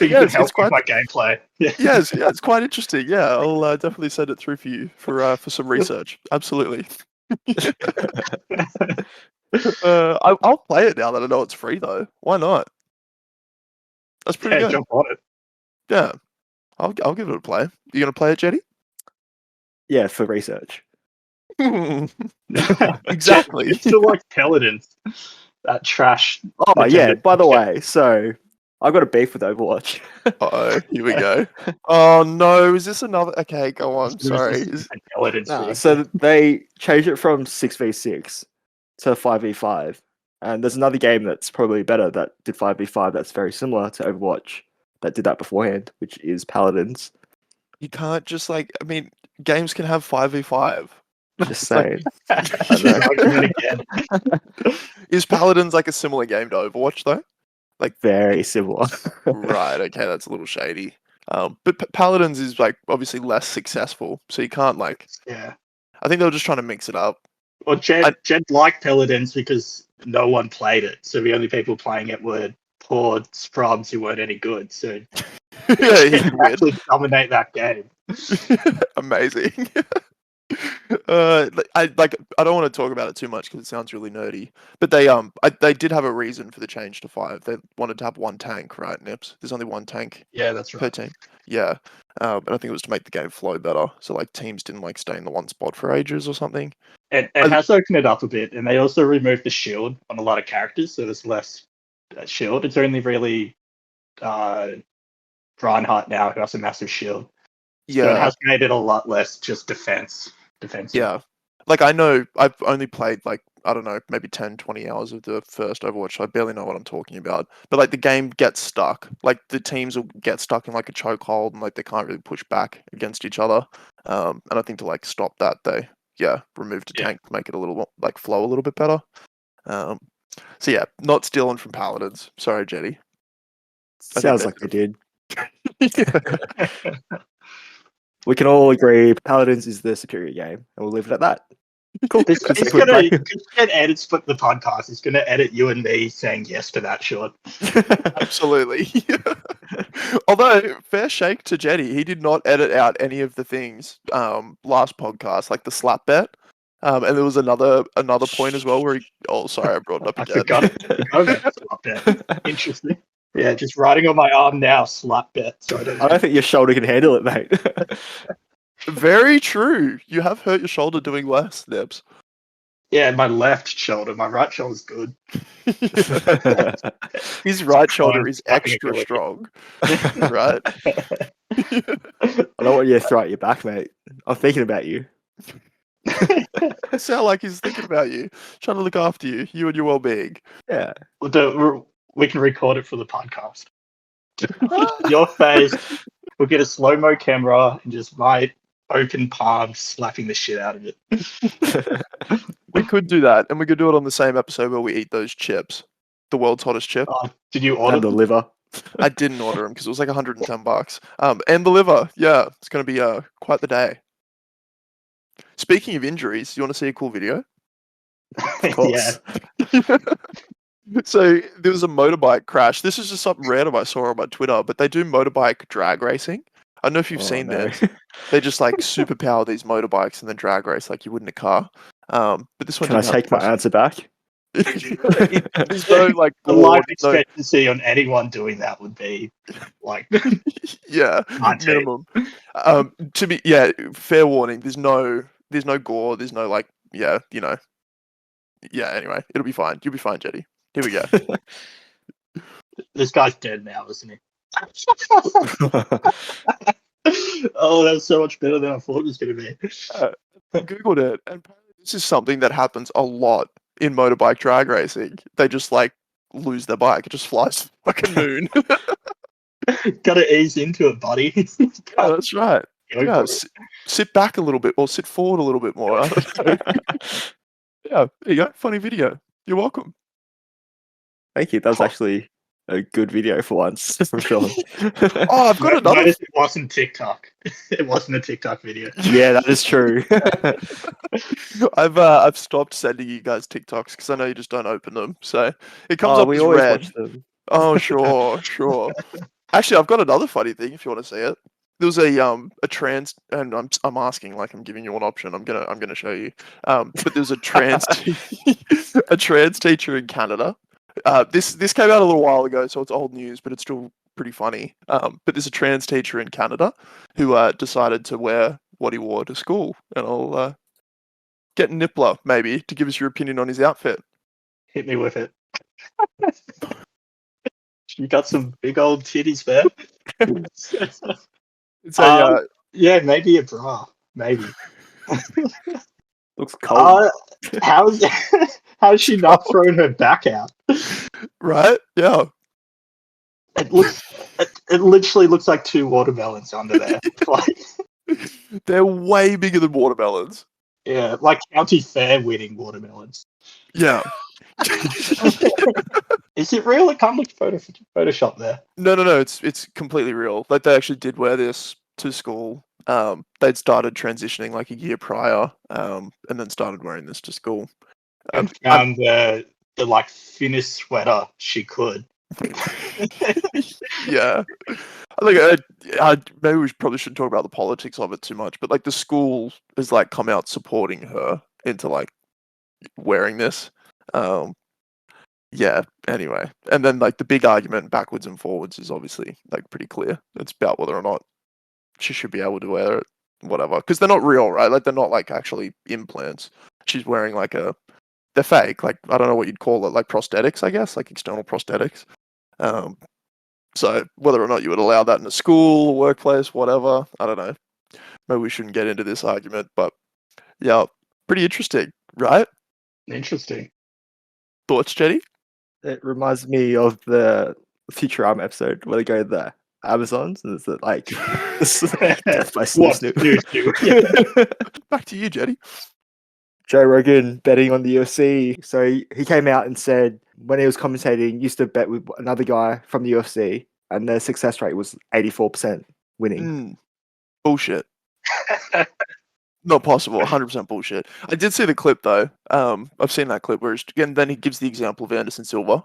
S2: you can help with my gameplay.
S1: Yeah, it's quite interesting. Yeah, I'll definitely send it through for you for some research. Absolutely. I'll play it now that I know it's free though. Why not? That's pretty good.
S2: Jump on it.
S1: Yeah, I'll give it a play. You gonna play it, Jetty?
S3: Yeah, for research.
S1: Exactly.
S2: It's still like Paladins. That trash.
S3: Oh yeah.
S2: magenta
S3: By the
S2: shit.
S3: way, so I got a beef with Overwatch.
S1: Uh-oh, here we go. Oh no, is this another? Okay, go on.
S2: There was
S1: Sorry.
S2: this Paladins
S3: Nah,
S2: thing.
S3: so they changed it from 6v6 to 5v5. And there's another game that's probably better that did 5v5 that's very similar to Overwatch that did that beforehand, which is Paladins.
S1: You can't just like. I mean, games can have 5v5.
S3: Just
S1: Like-
S3: saying.
S2: This argument again.
S1: Is Paladins like a similar game to Overwatch though?
S3: Very similar.
S1: Right. Okay, that's a little shady. But Paladins is like obviously less successful, so you can't like.
S2: Yeah.
S1: I think they were just trying to mix it up.
S2: Well, Jed liked Paladins because no one played it, so the only people playing it were poor scrubs who weren't any good. So
S1: Yeah,
S2: he
S1: he
S2: could
S1: win.
S2: actually dominate that game.
S1: Amazing. I don't want to talk about it too much because it sounds really nerdy. But they did have a reason for the change to 5. They wanted to have one tank, right, Nips? There's only one tank
S2: Yeah, that's
S1: per
S2: right.
S1: team. Yeah, and I think it was to make the game flow better, so like teams didn't like stay in the one spot for ages or something.
S2: It has opened it up a bit, and they also removed the shield on a lot of characters, so there's less shield. It's only really Reinhardt now who has a massive shield. So it
S1: Yeah,
S2: has made it a lot less just defense.
S1: yeah. Like I know I've only played like I don't know maybe 10, 20 hours of the first Overwatch. So I barely know what I'm talking about. But like the game gets stuck. Like the teams will get stuck in like a chokehold and like they can't really push back against each other. And I think to like stop that they removed a
S2: Yeah.
S1: tank to make it a little like flow a little bit better. So yeah, not stealing from Paladins. Sorry, Jetty.
S3: Sounds
S1: they
S3: like they did. We can all agree Paladins is the superior game, and we'll leave it at that. Cool.
S2: He's
S3: Let's
S2: going
S3: put it
S2: to edit split the podcast. He's going to edit you and me saying yes to that short.
S3: back.
S1: Absolutely. Although, fair shake to Jetty, he did not edit out any of the things last podcast, like the slap bet. And there was another point as well where he. Oh, sorry, I brought it up
S2: I
S1: again.
S2: forgot about slap bet. Interesting. Yeah, just writing on my arm now, slap bet. So I don't
S3: I don't think your shoulder can handle it, mate.
S1: Very true. You have hurt your shoulder doing less, Nebs.
S2: Yeah, my left shoulder. My right shoulder's good.
S1: His right shoulder is
S2: Fucking
S1: extra
S2: ability.
S1: strong, right?
S3: I don't want you to throw at your back, mate. I'm thinking about you.
S1: I sound like he's thinking about you, trying to look after you and your well-being.
S3: Yeah.
S2: We can record it for the podcast. Your face. We'll get a slow-mo camera and just my open palm slapping the shit out of it.
S1: We could do that, and we could do it on the same episode where we eat those chips, the world's hottest chip.
S2: Did you order
S3: And the
S2: them?
S3: liver.
S1: I didn't order them because it was like $110. And the liver, yeah, it's going to be quite the day. Speaking of injuries, you want to see a cool video?
S3: Of course.
S2: Yeah.
S1: So there was a motorbike crash. This is just something random I saw on my Twitter, but they do motorbike drag racing. I don't know if you've seen this. They just like superpower these motorbikes and then drag race like you would in a car. But this one
S3: Can I
S1: didn't have
S3: take my answer back?
S1: There's no like
S2: The
S1: board,
S2: life
S1: no-
S2: expectancy on anyone doing that would be like
S1: yeah,
S2: 19.
S1: minimum. To be fair warning. There's no gore. There's no like Anyway, it'll be fine. You'll be fine, Jetty. Here we go.
S2: This guy's dead now, isn't he? Oh, that's so much better than I thought it was going to be.
S1: Googled it, and apparently this is something that happens a lot in motorbike drag racing. They just like lose their bike. It just flies like a moon.
S2: Got to ease into it, buddy.
S1: Yeah, that's right.
S2: Go
S1: Yeah,
S2: for it.
S1: sit back a little bit or sit forward a little bit more. I don't know. Yeah, there you go. Funny video. You're welcome.
S3: Thank you. That was actually a good video for once, from Sean.
S1: Oh, I've got another.
S2: Notice it wasn't TikTok. It wasn't a TikTok video.
S3: Yeah, that is true.
S1: I've stopped sending you guys TikToks because I know you just don't open them. So it comes up
S3: we
S1: as
S3: always
S1: red.
S3: watch them.
S1: Oh, sure. Actually, I've got another funny thing if you want to see it. There was a trans, and I'm asking like I'm giving you an option. I'm gonna show you. But there was a trans a trans teacher in Canada. This came out a little while ago, so it's old news, but it's still pretty funny. But there's a trans teacher in Canada who decided to wear what he wore to school, and I'll get Nippler maybe to give us your opinion on his outfit.
S2: Hit me with it. You got some big old titties, man.
S1: It's a
S2: Yeah, maybe a bra. Maybe.
S3: Looks cold.
S2: How's she not throwing her back out?
S1: right, yeah.
S2: It literally looks like two watermelons under there. Like,
S1: They're way bigger than watermelons.
S2: yeah, like county fair winning watermelons.
S1: Yeah.
S2: Is it real? It can't look Photoshop there.
S1: No. It's completely real. Like they actually did wear this to school. They'd started transitioning like a year prior, and then started wearing this to school.
S2: And found the like thinnest sweater she could.
S1: Yeah, I think maybe we probably shouldn't talk about the politics of it too much, but like the school has like come out supporting her into like wearing this. Yeah. Anyway, and then like the big argument backwards and forwards is obviously like pretty clear. It's about whether or not she should be able to wear it, whatever, because they're not real, right? Like they're not like actually implants. She's wearing like they're fake. Like I don't know what you'd call it, like prosthetics, I guess, like external prosthetics. So whether or not you would allow that in a school, workplace, whatever, I don't know. Maybe we shouldn't get into this argument, but yeah, pretty interesting, right?
S2: Interesting.
S1: Thoughts, Jetty?
S3: It reminds me of the Futurama episode where they go to the Amazons and it's like death by Snoop
S2: What
S3: Snoop.
S2: Snoop Snoop?
S1: Back to you, Jetty.
S3: Joe Rogan betting on the UFC. So he came out and said when he was commentating, he used to bet with another guy from the UFC, and the success rate was 84% winning.
S1: Bullshit. Not possible. 100% bullshit. I did see the clip though. I've seen that clip where again, then he gives the example of Anderson Silva,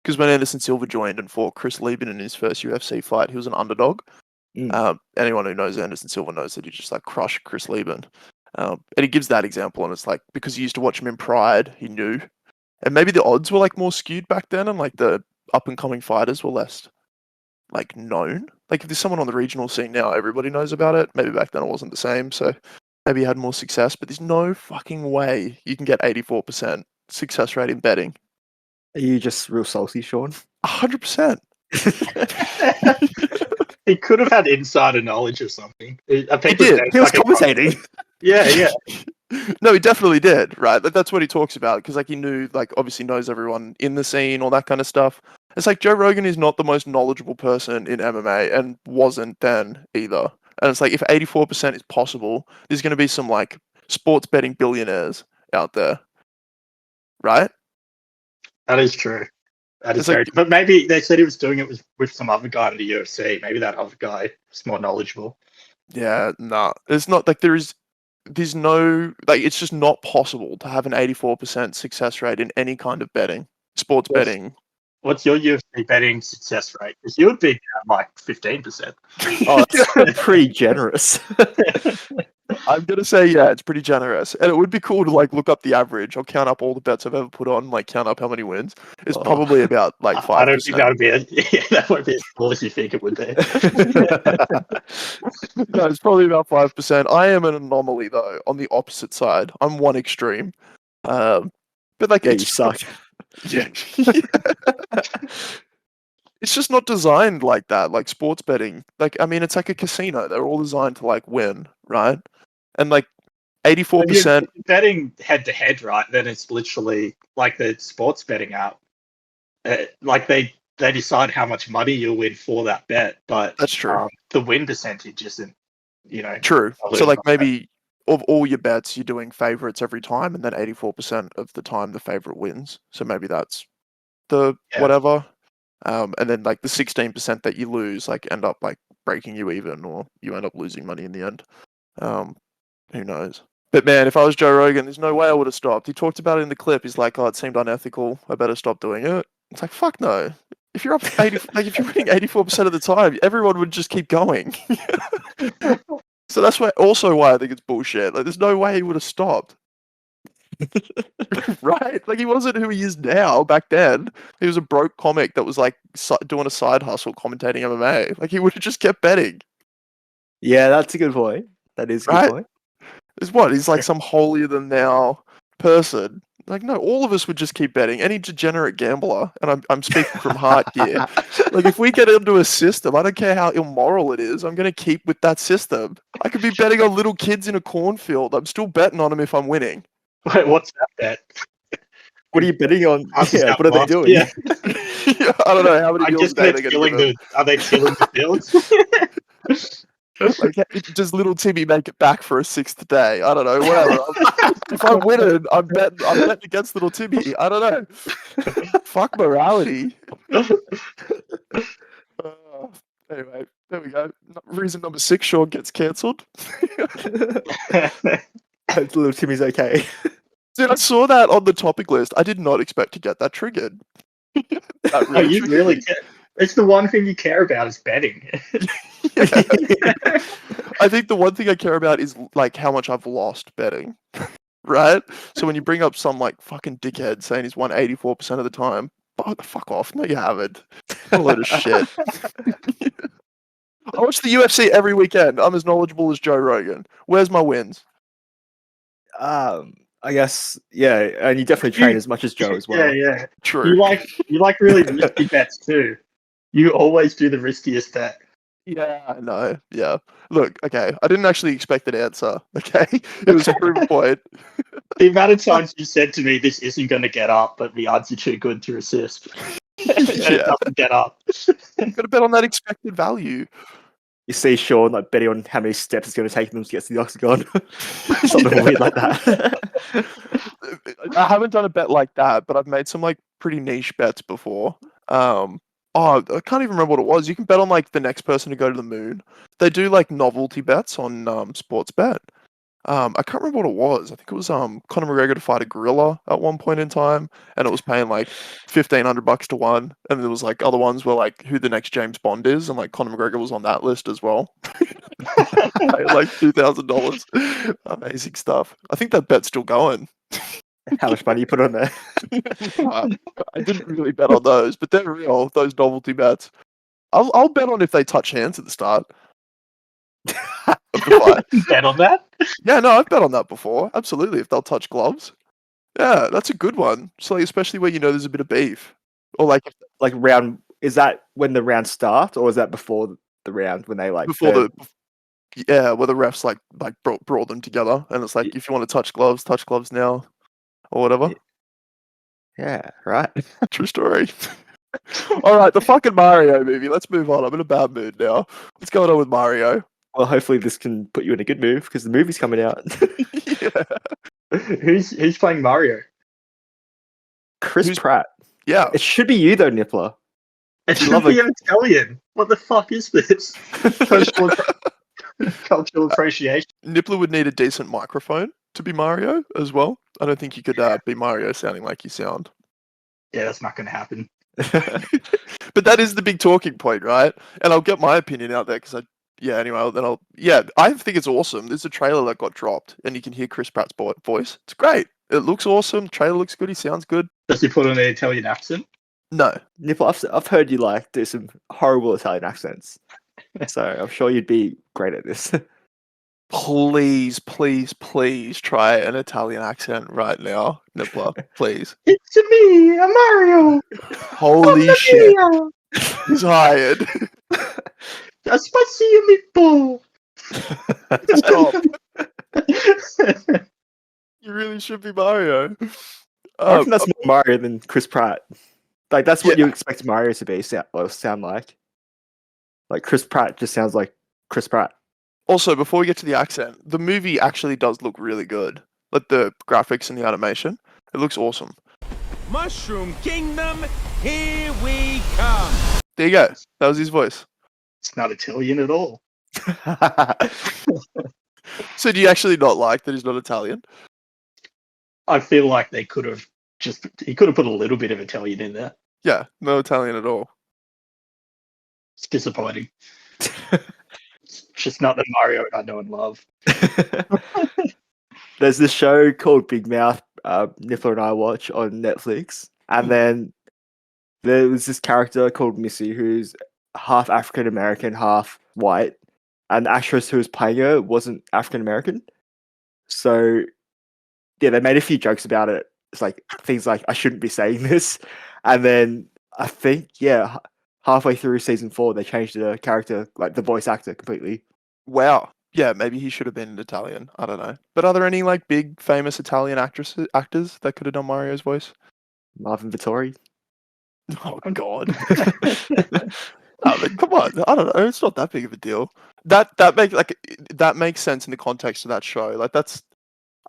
S1: because when Anderson Silva joined and fought Chris Lieben in his first UFC fight, he was an underdog. Anyone who knows Anderson Silva knows that he just like crushed Chris Lieben. And he gives that example, and it's like because he used to watch him in Pride, he knew, and maybe the odds were like more skewed back then, and like the up and coming fighters were less like known. Like if there's someone on the regional scene now, everybody knows about it. Maybe back then it wasn't the same, so maybe he had more success. But there's no fucking way you can get 84% success rate in betting.
S3: Are you just real salty, Sean?
S1: 100%.
S2: He could have had insider knowledge or something.
S3: He did. He was commentating.
S2: Yeah.
S1: No, he definitely did, right? That's what he talks about, because like he knew, like obviously knows everyone in the scene, all that kind of stuff. It's like Joe Rogan is not the most knowledgeable person in MMA and wasn't then either. And it's like if 84% is possible, there's going to be some like sports betting billionaires out there, right?
S2: That is true. That is
S1: It's like-
S2: very true. But maybe they said he was doing it with some other guy in the UFC. Maybe that other guy is more knowledgeable.
S1: Yeah, nah. It's not like there's no, like it's just not possible to have an 84% success rate in any kind of betting, sports betting.
S2: What's your UFC betting success rate? Because you would be at like 15%.
S3: Oh, it's pretty generous.
S1: I'm gonna say yeah, it's pretty generous, and it would be cool to like look up the average. I'll count up all the bets I've ever put on, like count up how many wins. It's probably about like 5%.
S2: I don't think that would be that would be as cool as you think it would be.
S1: No, it's probably about 5%. I am an anomaly though, on the opposite side. I'm one extreme. But like
S3: Yeah, you suck.
S1: Yeah. It's just not designed like that, like sports betting. Like, I mean, it's like a casino. They're all designed to like win, right? And like 84%.
S2: If you're betting head to head, right? Then it's literally like the sports betting app. Like they decide how much money you'll win for that bet, but
S1: That's true.
S2: The win percentage isn't,
S1: True. So like maybe of all your bets, you're doing favorites every time, and then 84% of the time the favorite wins. So maybe that's the whatever. And then like the 16% that you lose, like end up like breaking you even, or you end up losing money in the end. Who knows? But man, if I was Joe Rogan, there's no way I would have stopped. He talked about it in the clip. He's like, "Oh, it seemed unethical. I better stop doing it." It's like, fuck no. If you're up 80, like if you're winning 84% of the time, everyone would just keep going. So that's why I think it's bullshit. Like, there's no way he would have stopped. Right? Like, he wasn't who he is now. Back then, he was a broke comic that was like doing a side hustle, commentating MMA. Like, he would have just kept betting.
S3: Yeah, that's a good point. That is a good
S1: Right?
S3: point.
S1: Is what? He's like some holier than thou person. Like, no, all of us would just keep betting. Any degenerate gambler, and I'm speaking from heart here. Like, if we get into a system, I don't care how immoral it is, I'm going to keep with that system. I could be betting on little kids in a cornfield. I'm still betting on them if I'm winning.
S2: Wait, what's that bet?
S3: What are you betting on?
S2: Passes
S3: Yeah,
S2: out
S3: what are they
S2: last-
S3: doing?
S2: Yeah,
S1: I don't know how many
S2: I
S1: meals
S2: just
S1: a day
S2: they're
S1: they're going to
S2: tilling
S1: give him.
S2: are they tilling the fields?
S1: Like, does little Timmy make it back for a sixth day? I don't know. Whatever. If I'm winning, I'm betting against little Timmy. I don't know. Fuck morality. Anyway, there we go. Reason number 6, Sean gets cancelled.
S3: Hope little Timmy's okay.
S1: Dude, I saw that on the topic list. I did not expect to get that triggered. That
S2: Oh, you
S1: triggered
S2: really
S1: me.
S2: care. It's the one thing you care about is betting.
S1: I think the one thing I care about is like how much I've lost betting. Right? So when you bring up some like fucking dickhead saying he's won 84% of the time, fuck off. No, you haven't. A load of shit. I watch the UFC every weekend. I'm as knowledgeable as Joe Rogan. Where's my wins?
S3: I guess, yeah, and you definitely train as much as Joe as well.
S2: Yeah.
S1: True.
S2: You like really risky bets too. You always do the riskiest bet.
S1: Yeah, I know. Yeah. Look, okay. I didn't actually expect an answer. Okay. It was a proof point.
S2: The amount of times you said to me, "This isn't going to get up," but the odds are too good to resist. And it
S1: Yeah.
S2: doesn't get up.
S1: You've got to bet on that expected value.
S3: You see Sean like betting on how many steps it's going to take him to get to the octagon. Something weird like that.
S1: I haven't done a bet like that, but I've made some like pretty niche bets before. I can't even remember what it was. You can bet on like the next person to go to the moon. They do like novelty bets on sports bet. I can't remember what it was. I think it was Conor McGregor to fight a gorilla at one point in time, and it was paying like $1,500 to one. And there was like other ones where like who the next James Bond is, and like Conor McGregor was on that list as well. Paid, like $2,000. Amazing stuff. I think that bet's still going.
S3: How much money you put on there?
S1: I didn't really bet on those, but they're real. Those novelty bets. I'll bet on if they touch hands at the start of the fight.
S2: Bet on that?
S1: Yeah, no, I've bet on that before. Absolutely, if they'll touch gloves. Yeah, that's a good one. So, like, especially where you know there's a bit of beef, or like
S3: Like round, is that when the round starts, or is that before the round when they like
S1: before where the refs like brought them together, and it's like if you want to touch gloves now, or whatever.
S3: Yeah, right.
S1: True story. All right, the fucking Mario movie. Let's move on. I'm in a bad mood now. What's going on with Mario?
S3: Well, hopefully this can put you in a good move because the movie's coming out.
S1: Yeah.
S2: Who's playing Mario?
S3: Chris Pratt.
S1: Yeah.
S3: It should be you though, Nippler.
S2: It
S3: You
S2: should
S3: love
S2: be Italian. What the fuck is this? Cultural appreciation.
S1: Nippler would need a decent microphone to be Mario as well. I don't think you could be Mario sounding like you sound.
S2: Yeah, that's not going to happen.
S1: But that is the big talking point, right? And I'll get my opinion out there because I think it's awesome. There's a trailer that got dropped and you can hear Chris Pratt's voice. It's great. It looks awesome. The trailer looks good. He sounds good.
S2: Does he put on an Italian accent?
S1: No.
S3: Nippler, I've heard you like do some horrible Italian accents. So I'm sure you'd be great at this.
S1: Please try an Italian accent right now, Nippler. Please.
S2: It's me, Mario.
S1: Holy shit. He's hired.
S2: A spicy meatball.
S1: Stop. You really should be Mario.
S3: I reckon that's more Mario than Chris Pratt. Like that's what you expect Mario to be sound like. Like Chris Pratt just sounds like Chris Pratt.
S1: Also, before we get to the accent, the movie actually does look really good. Like the graphics and the animation. It looks awesome.
S4: Mushroom Kingdom, here we come.
S1: There you go. That was his voice.
S2: It's not Italian at all.
S1: So do you actually not like that he's not Italian?
S2: I feel like he could have put a little bit of Italian in there.
S1: Yeah, no Italian at all.
S2: It's disappointing. It's just not the Mario I know and love.
S3: There's this show called Big Mouth, Niffler and I watch on Netflix. And then there was this character called Missy who's half African American, half white. and the actress who was playing her wasn't African American. So yeah, they made a few jokes about it. It's like things like I shouldn't be saying this, and then I think halfway through season 4 they changed the character, like the voice actor, completely.
S1: Wow. Yeah, maybe he should have been an Italian. I don't know. But are there any like big famous Italian actors that could have done Mario's voice?
S3: Marvin Vittori.
S1: Oh God. I mean, come on. I don't know. It's not that big of a deal. That makes sense in the context of that show. Like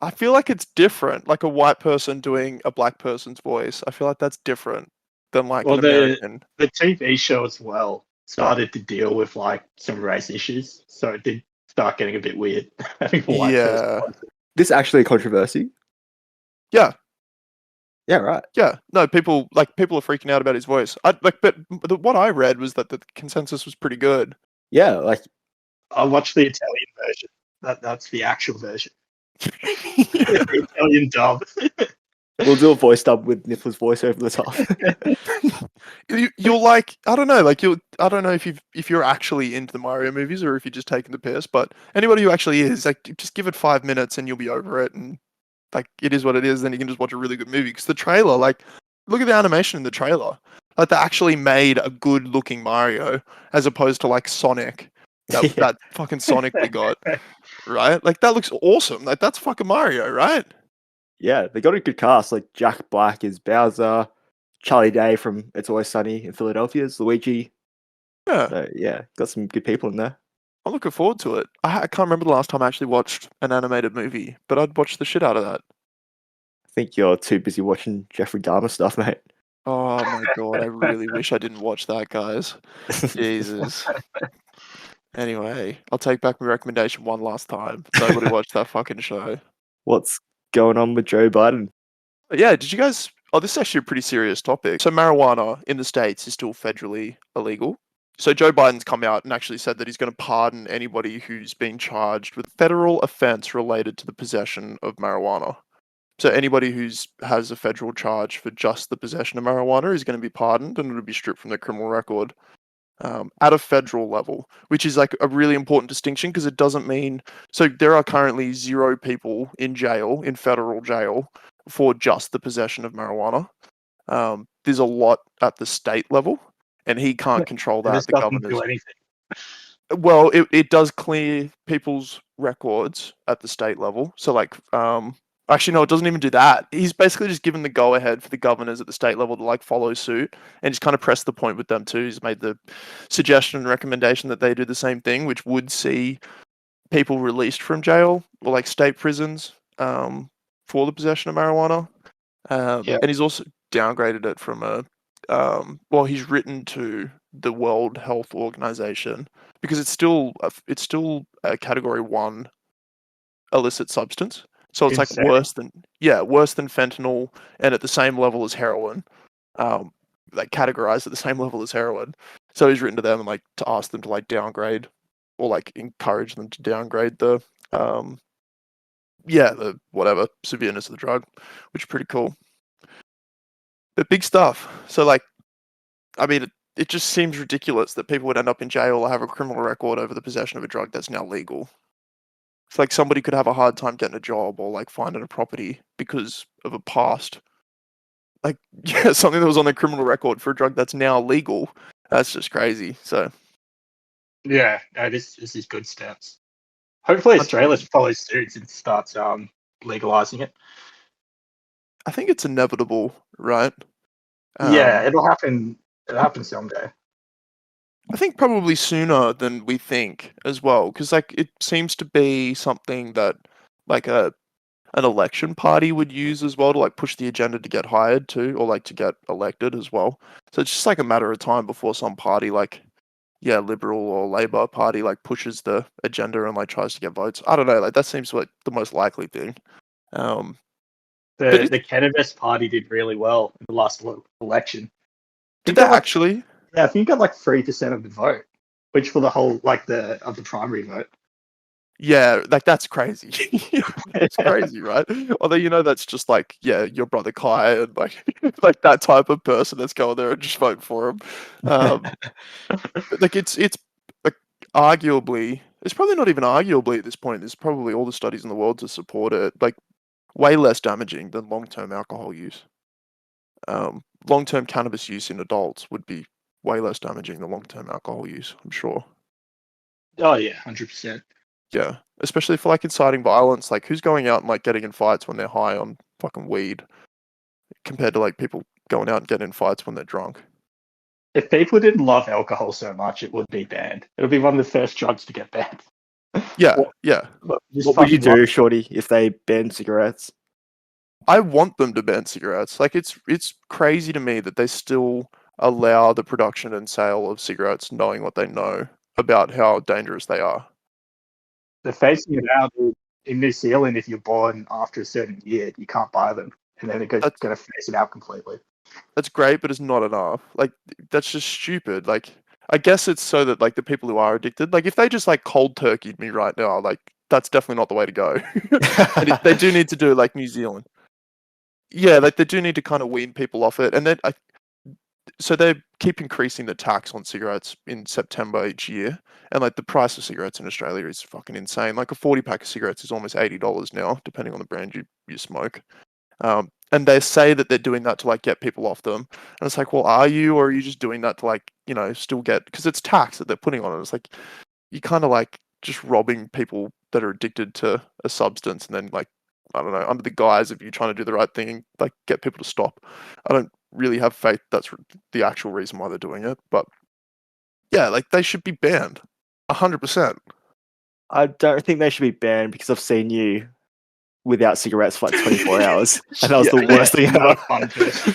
S1: I feel like it's different. Like a white person doing a black person's voice. I feel like that's different than like
S2: Well,
S1: an American.
S2: the TV show as well started to deal with like some race issues, so it did start getting a bit weird. Having a white
S1: Yeah.
S2: person.
S3: This actually a controversy.
S1: Yeah.
S3: Yeah, right.
S1: Yeah. No, people are freaking out about his voice. But what I read was that the consensus was pretty good.
S3: Yeah, like
S2: I watched the Italian version. That's the actual version. The Italian dub.
S3: we'll do a voice dub with Niffler's voice over the top.
S1: You're like, I don't know, like I don't know if you're actually into the Mario movies or if you're just taking the piss, but anybody who actually is, like, just give it 5 minutes and you'll be over it, and like it is what it is. Then you can just watch a really good movie. Because the trailer, like, look at the animation in the trailer. Like they actually made a good looking Mario as opposed to like Sonic, that fucking Sonic we got, right? Like that looks awesome. Like that's fucking Mario, right?
S3: Yeah, they got a good cast. Like Jack Black is Bowser, Charlie Day from It's Always Sunny in Philadelphia is Luigi.
S1: Yeah.
S3: So yeah, got some good people in there.
S1: I'm looking forward to it. I can't remember the last time I actually watched an animated movie, but I'd watch the shit out of that.
S3: I think you're too busy watching Jeffrey Dahmer stuff, mate.
S1: Oh my God, I really wish I didn't watch that, guys. Jesus. Anyway, I'll take back my recommendation one last time. Nobody watched that fucking show.
S3: What's going on with Joe Biden?
S1: But yeah, did you guys... Oh, this is actually a pretty serious topic. So marijuana in the States is still federally illegal. So Joe Biden's come out and actually said that he's going to pardon anybody who's been charged with federal offense related to the possession of marijuana. So anybody has a federal charge for just the possession of marijuana is going to be pardoned and it'll be stripped from their criminal record at a federal level, which is like a really important distinction because it doesn't mean... So there are currently 0 people in federal jail, for just the possession of marijuana. There's a lot at the state level, and he can't control that.
S2: This
S1: The
S2: doesn't
S1: governor's...
S2: do anything.
S1: Well, it does clear people's records at the state level. So like, actually no, it doesn't even do that. He's basically just given the go ahead for the governors at the state level to like follow suit and just kind of press the point with them too. He's made the suggestion and recommendation that they do the same thing, which would see people released from jail or like state prisons for the possession of marijuana. And he's also downgraded it from he's written to the World Health Organization because it's still a category 1 illicit substance. So it's
S2: Insane.
S1: like worse than fentanyl and at the same level as heroin. Like categorized at the same level as heroin. So he's written to them and like to ask them to like downgrade or like encourage them to downgrade the the whatever severeness of the drug, which is pretty cool. But big stuff. So like, I mean, it just seems ridiculous that people would end up in jail or have a criminal record over the possession of a drug that's now legal. It's like somebody could have a hard time getting a job or like finding a property because of a past, like something that was on their criminal record for a drug that's now legal. That's just crazy. So
S2: Yeah, no, this is good steps. Hopefully Australia follows suit and starts legalizing it.
S1: I think it's inevitable, right?
S2: Yeah, it'll happen. It'll happen someday.
S1: I think probably sooner than we think as well, because like it seems to be something that like an election party would use as well to like push the agenda to get hired too, or like to get elected as well. So it's just like a matter of time before some party like Liberal or Labor Party like pushes the agenda and like tries to get votes. I don't know, like that seems like the most likely thing.
S2: The Cannabis Party did really well in the last election.
S1: Did that actually?
S2: Yeah, I think it got like 3% of the vote, which for the whole of the primary vote.
S1: Yeah, like that's crazy. It's crazy, right? Although that's just like your brother Kai and like that type of person that's going there and just vote for him. Like it's like arguably It's probably not even arguably at this point. There's probably all the studies in the world to support it. Like, way less damaging than long-term alcohol use. Long-term cannabis use in adults would be way less damaging than long-term alcohol use, I'm sure.
S2: Oh yeah, 100%.
S1: Yeah, especially for like inciting violence. Like, who's going out and like getting in fights when they're high on fucking weed, compared to like people going out and getting in fights when they're drunk?
S2: If people didn't love alcohol so much, it would be banned. It would be one of the first drugs to get banned.
S1: Yeah,
S3: What-
S1: yeah.
S2: But just
S3: What would you
S2: fucking
S3: do, Shorty, if they banned cigarettes?
S1: I want them to ban cigarettes. Like, it's crazy to me that they still allow the production and sale of cigarettes, knowing what they know about how dangerous they are.
S2: They're phasing it out in New Zealand. If you're born after a certain year, you can't buy them, and then it's going to phase it out completely.
S1: That's great, but it's not enough. Like, that's just stupid. Like, I guess it's so that like the people who are addicted, like if they just like cold turkeyed me right now, like that's definitely not the way to go. And they do need to do like New Zealand. Yeah, like they do need to kind of wean people off it, and then so they keep increasing the tax on cigarettes in September each year, and like the price of cigarettes in Australia is fucking insane. Like a 40 pack of cigarettes is almost $80 now, depending on the brand you smoke. And they say that they're doing that to like get people off them, and it's like, well, are you, or are you just doing that to like, you know, still get, because it's tax that they're putting on it. It's like you kind of like just robbing people that are addicted to a substance, and then like, I don't know, under the guise of you trying to do the right thing and like get people to stop. I don't really have faith that's the actual reason why they're doing it, but yeah, like they should be banned 100%.
S3: I don't think they should be banned because I've seen you without cigarettes for like 24 hours, and that was the worst thing
S2: not
S3: ever.
S2: fun person.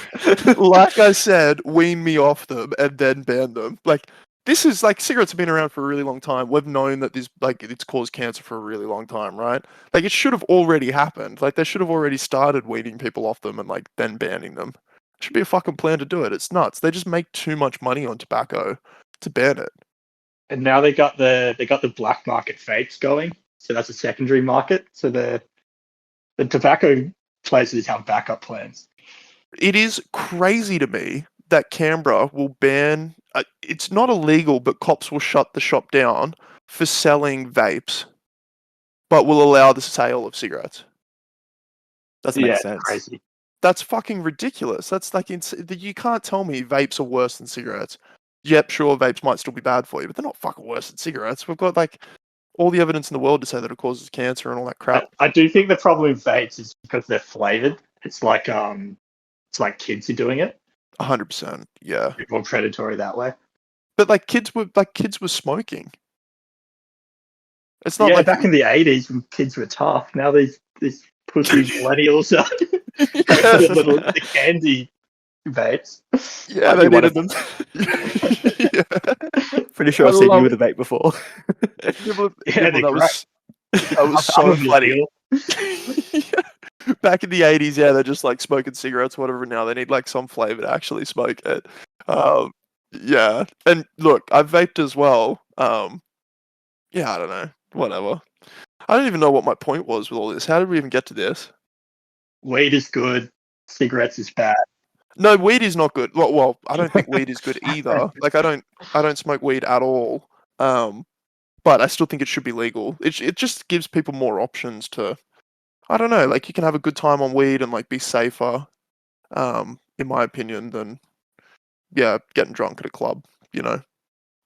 S1: Like I said, wean me off them and then ban them. Like, this is like, cigarettes have been around for a really long time. We've known that this, like, it's caused cancer for a really long time, right? Like, it should have already happened. Like, they should have already started weaning people off them and like then banning them. Should be a fucking plan to do it. It's nuts. They just make too much money on tobacco to ban it.
S2: And now they got the black market vapes going, so that's a secondary market. So the tobacco places have backup plans.
S1: It is crazy to me that Canberra will ban. It's not illegal, but cops will shut the shop down for selling vapes, but will allow the sale of cigarettes.
S3: Doesn't make sense.
S2: Crazy.
S1: That's fucking ridiculous. That's like you can't tell me vapes are worse than cigarettes. Yep, sure, vapes might still be bad for you, but they're not fucking worse than cigarettes. We've got like all the evidence in the world to say that it causes cancer and all that crap.
S2: I do think the problem with vapes is because they're flavored. It's like kids are doing it.
S1: 100%, yeah.
S2: A bit more predatory that way.
S1: But like kids were smoking. It's not
S2: Yeah,
S1: like
S2: back in the 80s when kids were tough. Now these pussy millennials are the candy vapes.
S1: yeah,
S3: I'd
S1: they
S3: be one
S1: needed
S3: of
S1: them. Yeah.
S3: Pretty sure I've seen you with a vape before.
S2: Yeah, they're
S1: that was so
S2: I'm
S1: funny. Back in the 80s, yeah, they're just like smoking cigarettes, whatever. Now they need like some flavor to actually smoke it. Yeah, and look, I've vaped as well. Yeah, I don't know, whatever. I don't even know what my point was with all this. How did we even get to this?
S2: Weed is good. Cigarettes is bad.
S1: No, weed is not good. Well, I don't think weed is good either. Like, I don't smoke weed at all. But I still think it should be legal. It just gives people more options to, I don't know, like you can have a good time on weed and like be safer, in my opinion, than getting drunk at a club. You know,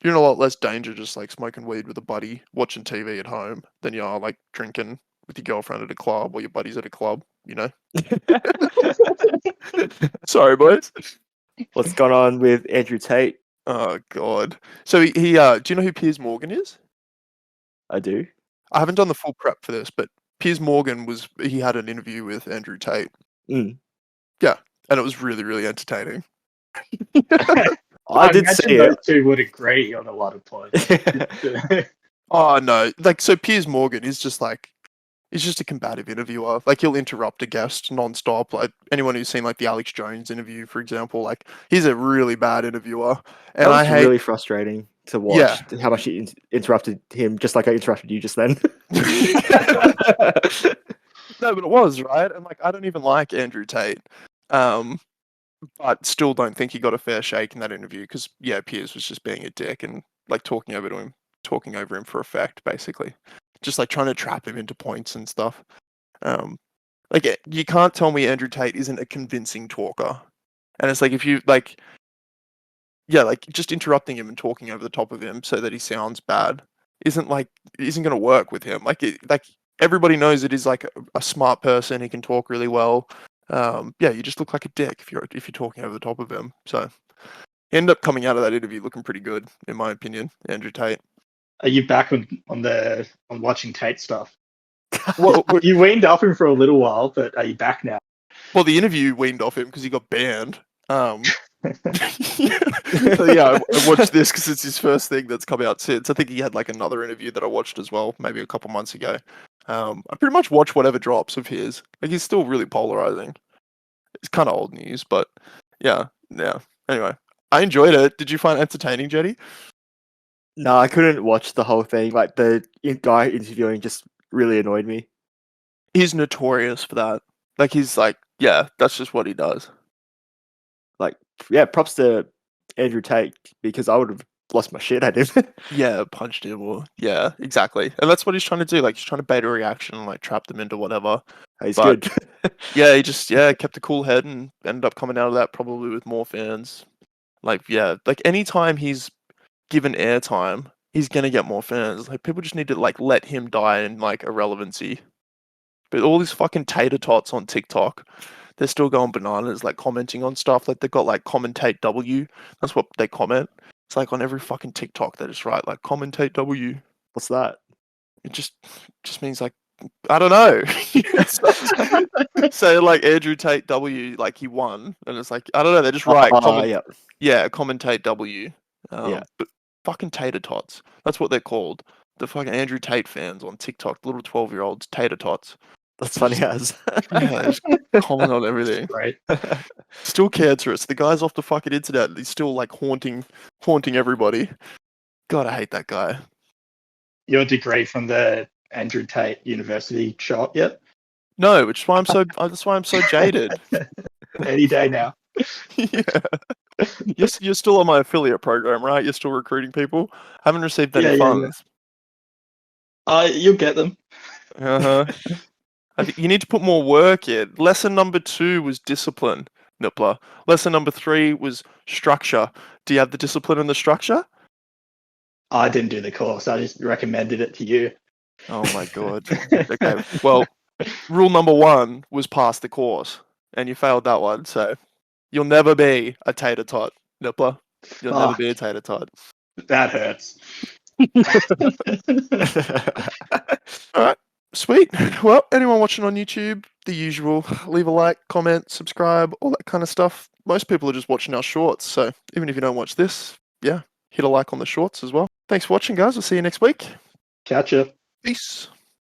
S1: you're in a lot less danger just like smoking weed with a buddy, watching TV at home, than you are like drinking with your girlfriend at a club or your buddies at a club. You know. Sorry, boys.
S3: What's gone on with Andrew Tate?
S1: Oh God. So he do you know who Piers Morgan is?
S3: I do.
S1: I haven't done the full prep for this, but Piers Morgan he had an interview with Andrew Tate.
S3: Mm.
S1: Yeah, and it was really, really entertaining.
S3: I did see
S2: those
S3: it.
S2: two would agree on a lot of points.
S1: Oh no, like so Piers Morgan is just like he's just a combative interviewer. Like he'll interrupt a guest non-stop. Like anyone who's seen like the Alex Jones interview, for example, like he's a really bad interviewer. And
S3: That was
S1: I hate
S3: really frustrating to watch how much he interrupted him, just like I interrupted you just then.
S1: No, but it was, right? And like I don't even like Andrew Tate. But still don't think he got a fair shake in that interview because Piers was just being a dick and like talking over to him talking over him for effect, basically. Just like trying to trap him into points and stuff. Like you can't tell me Andrew Tate isn't a convincing talker. And it's like if you like, yeah, like just interrupting him and talking over the top of him so that he sounds bad isn't going to work with him. Like everybody knows that he's like a smart person. He can talk really well. Yeah, you just look like a dick if you're talking over the top of him. So he ended up coming out of that interview looking pretty good, in my opinion, Andrew Tate.
S2: Are you back on watching Tate stuff?
S1: Well,
S2: You weaned off him for a little while, but are you back now?
S1: well, the interview weaned off him because he got banned. So yeah, I watched this because it's his first thing that's come out since. I think he had like another interview that I watched as well, maybe a couple months ago. I pretty much watch whatever drops of his. Like he's still really polarizing. It's kind of old news, but yeah. Anyway, I enjoyed it. Did you find it entertaining, Jetty?
S3: No, I couldn't watch the whole thing. Like the guy interviewing just really annoyed me.
S1: He's notorious for that. Like he's like, yeah, that's just what he does.
S3: Like, yeah, props to Andrew Tate because I would have lost my shit at him.
S1: Yeah, punched him or yeah, exactly. And that's what he's trying to do. Like he's trying to bait a reaction and like trap them into whatever.
S3: He's
S1: But-
S3: good.
S1: Yeah, he just kept a cool head and ended up coming out of that probably with more fans. Like yeah, like anytime he's given airtime, he's gonna get more fans. Like people just need to like let him die in like irrelevancy. But all these fucking tater tots on TikTok, they're still going bananas, like commenting on stuff. Like they've got like commentate W. That's what they comment. It's like on every fucking TikTok they just write like commentate W.
S3: What's that?
S1: It just means like I don't know. Say like Andrew Tate W, like he won, and it's like I don't know. They just write
S3: Yeah.
S1: commentate W.
S3: Yeah.
S1: But fucking tater tots. That's what they're called. The fucking Andrew Tate fans on TikTok, little 12-year-olds, tater tots.
S3: That's funny as.
S1: Yeah, they just comment on everything.
S2: Right.
S1: Still cancerous. The guy's off the fucking internet. He's still like haunting everybody. God, I hate that guy.
S2: Your degree from the Andrew Tate University shot yet?
S1: No, which is why that's why I'm so jaded.
S2: Any day now.
S1: Yeah. You're still on my affiliate program, right? You're still recruiting people. Haven't received any
S2: Yeah.
S1: funds.
S2: You'll get them.
S1: Uh-huh. I think you need to put more work in. Lesson number 2 was discipline, Nippler. Lesson number 3 was structure. Do you have the discipline and the structure?
S2: I didn't do the course. I just recommended it to you.
S1: Oh my god. Okay. Well, rule number 1 was pass the course, and you failed that one. So you'll never be a tater tot, Nippler. You'll never
S2: Fuck.
S1: be a tater tot.
S2: That hurts.
S1: All right. Sweet. Well, anyone watching on YouTube, the usual. Leave a like, comment, subscribe, all that kind of stuff. Most people are just watching our shorts, so even if you don't watch this, yeah, hit a like on the shorts as well. Thanks for watching, guys. We'll see you next week.
S2: Catch ya.
S1: Peace.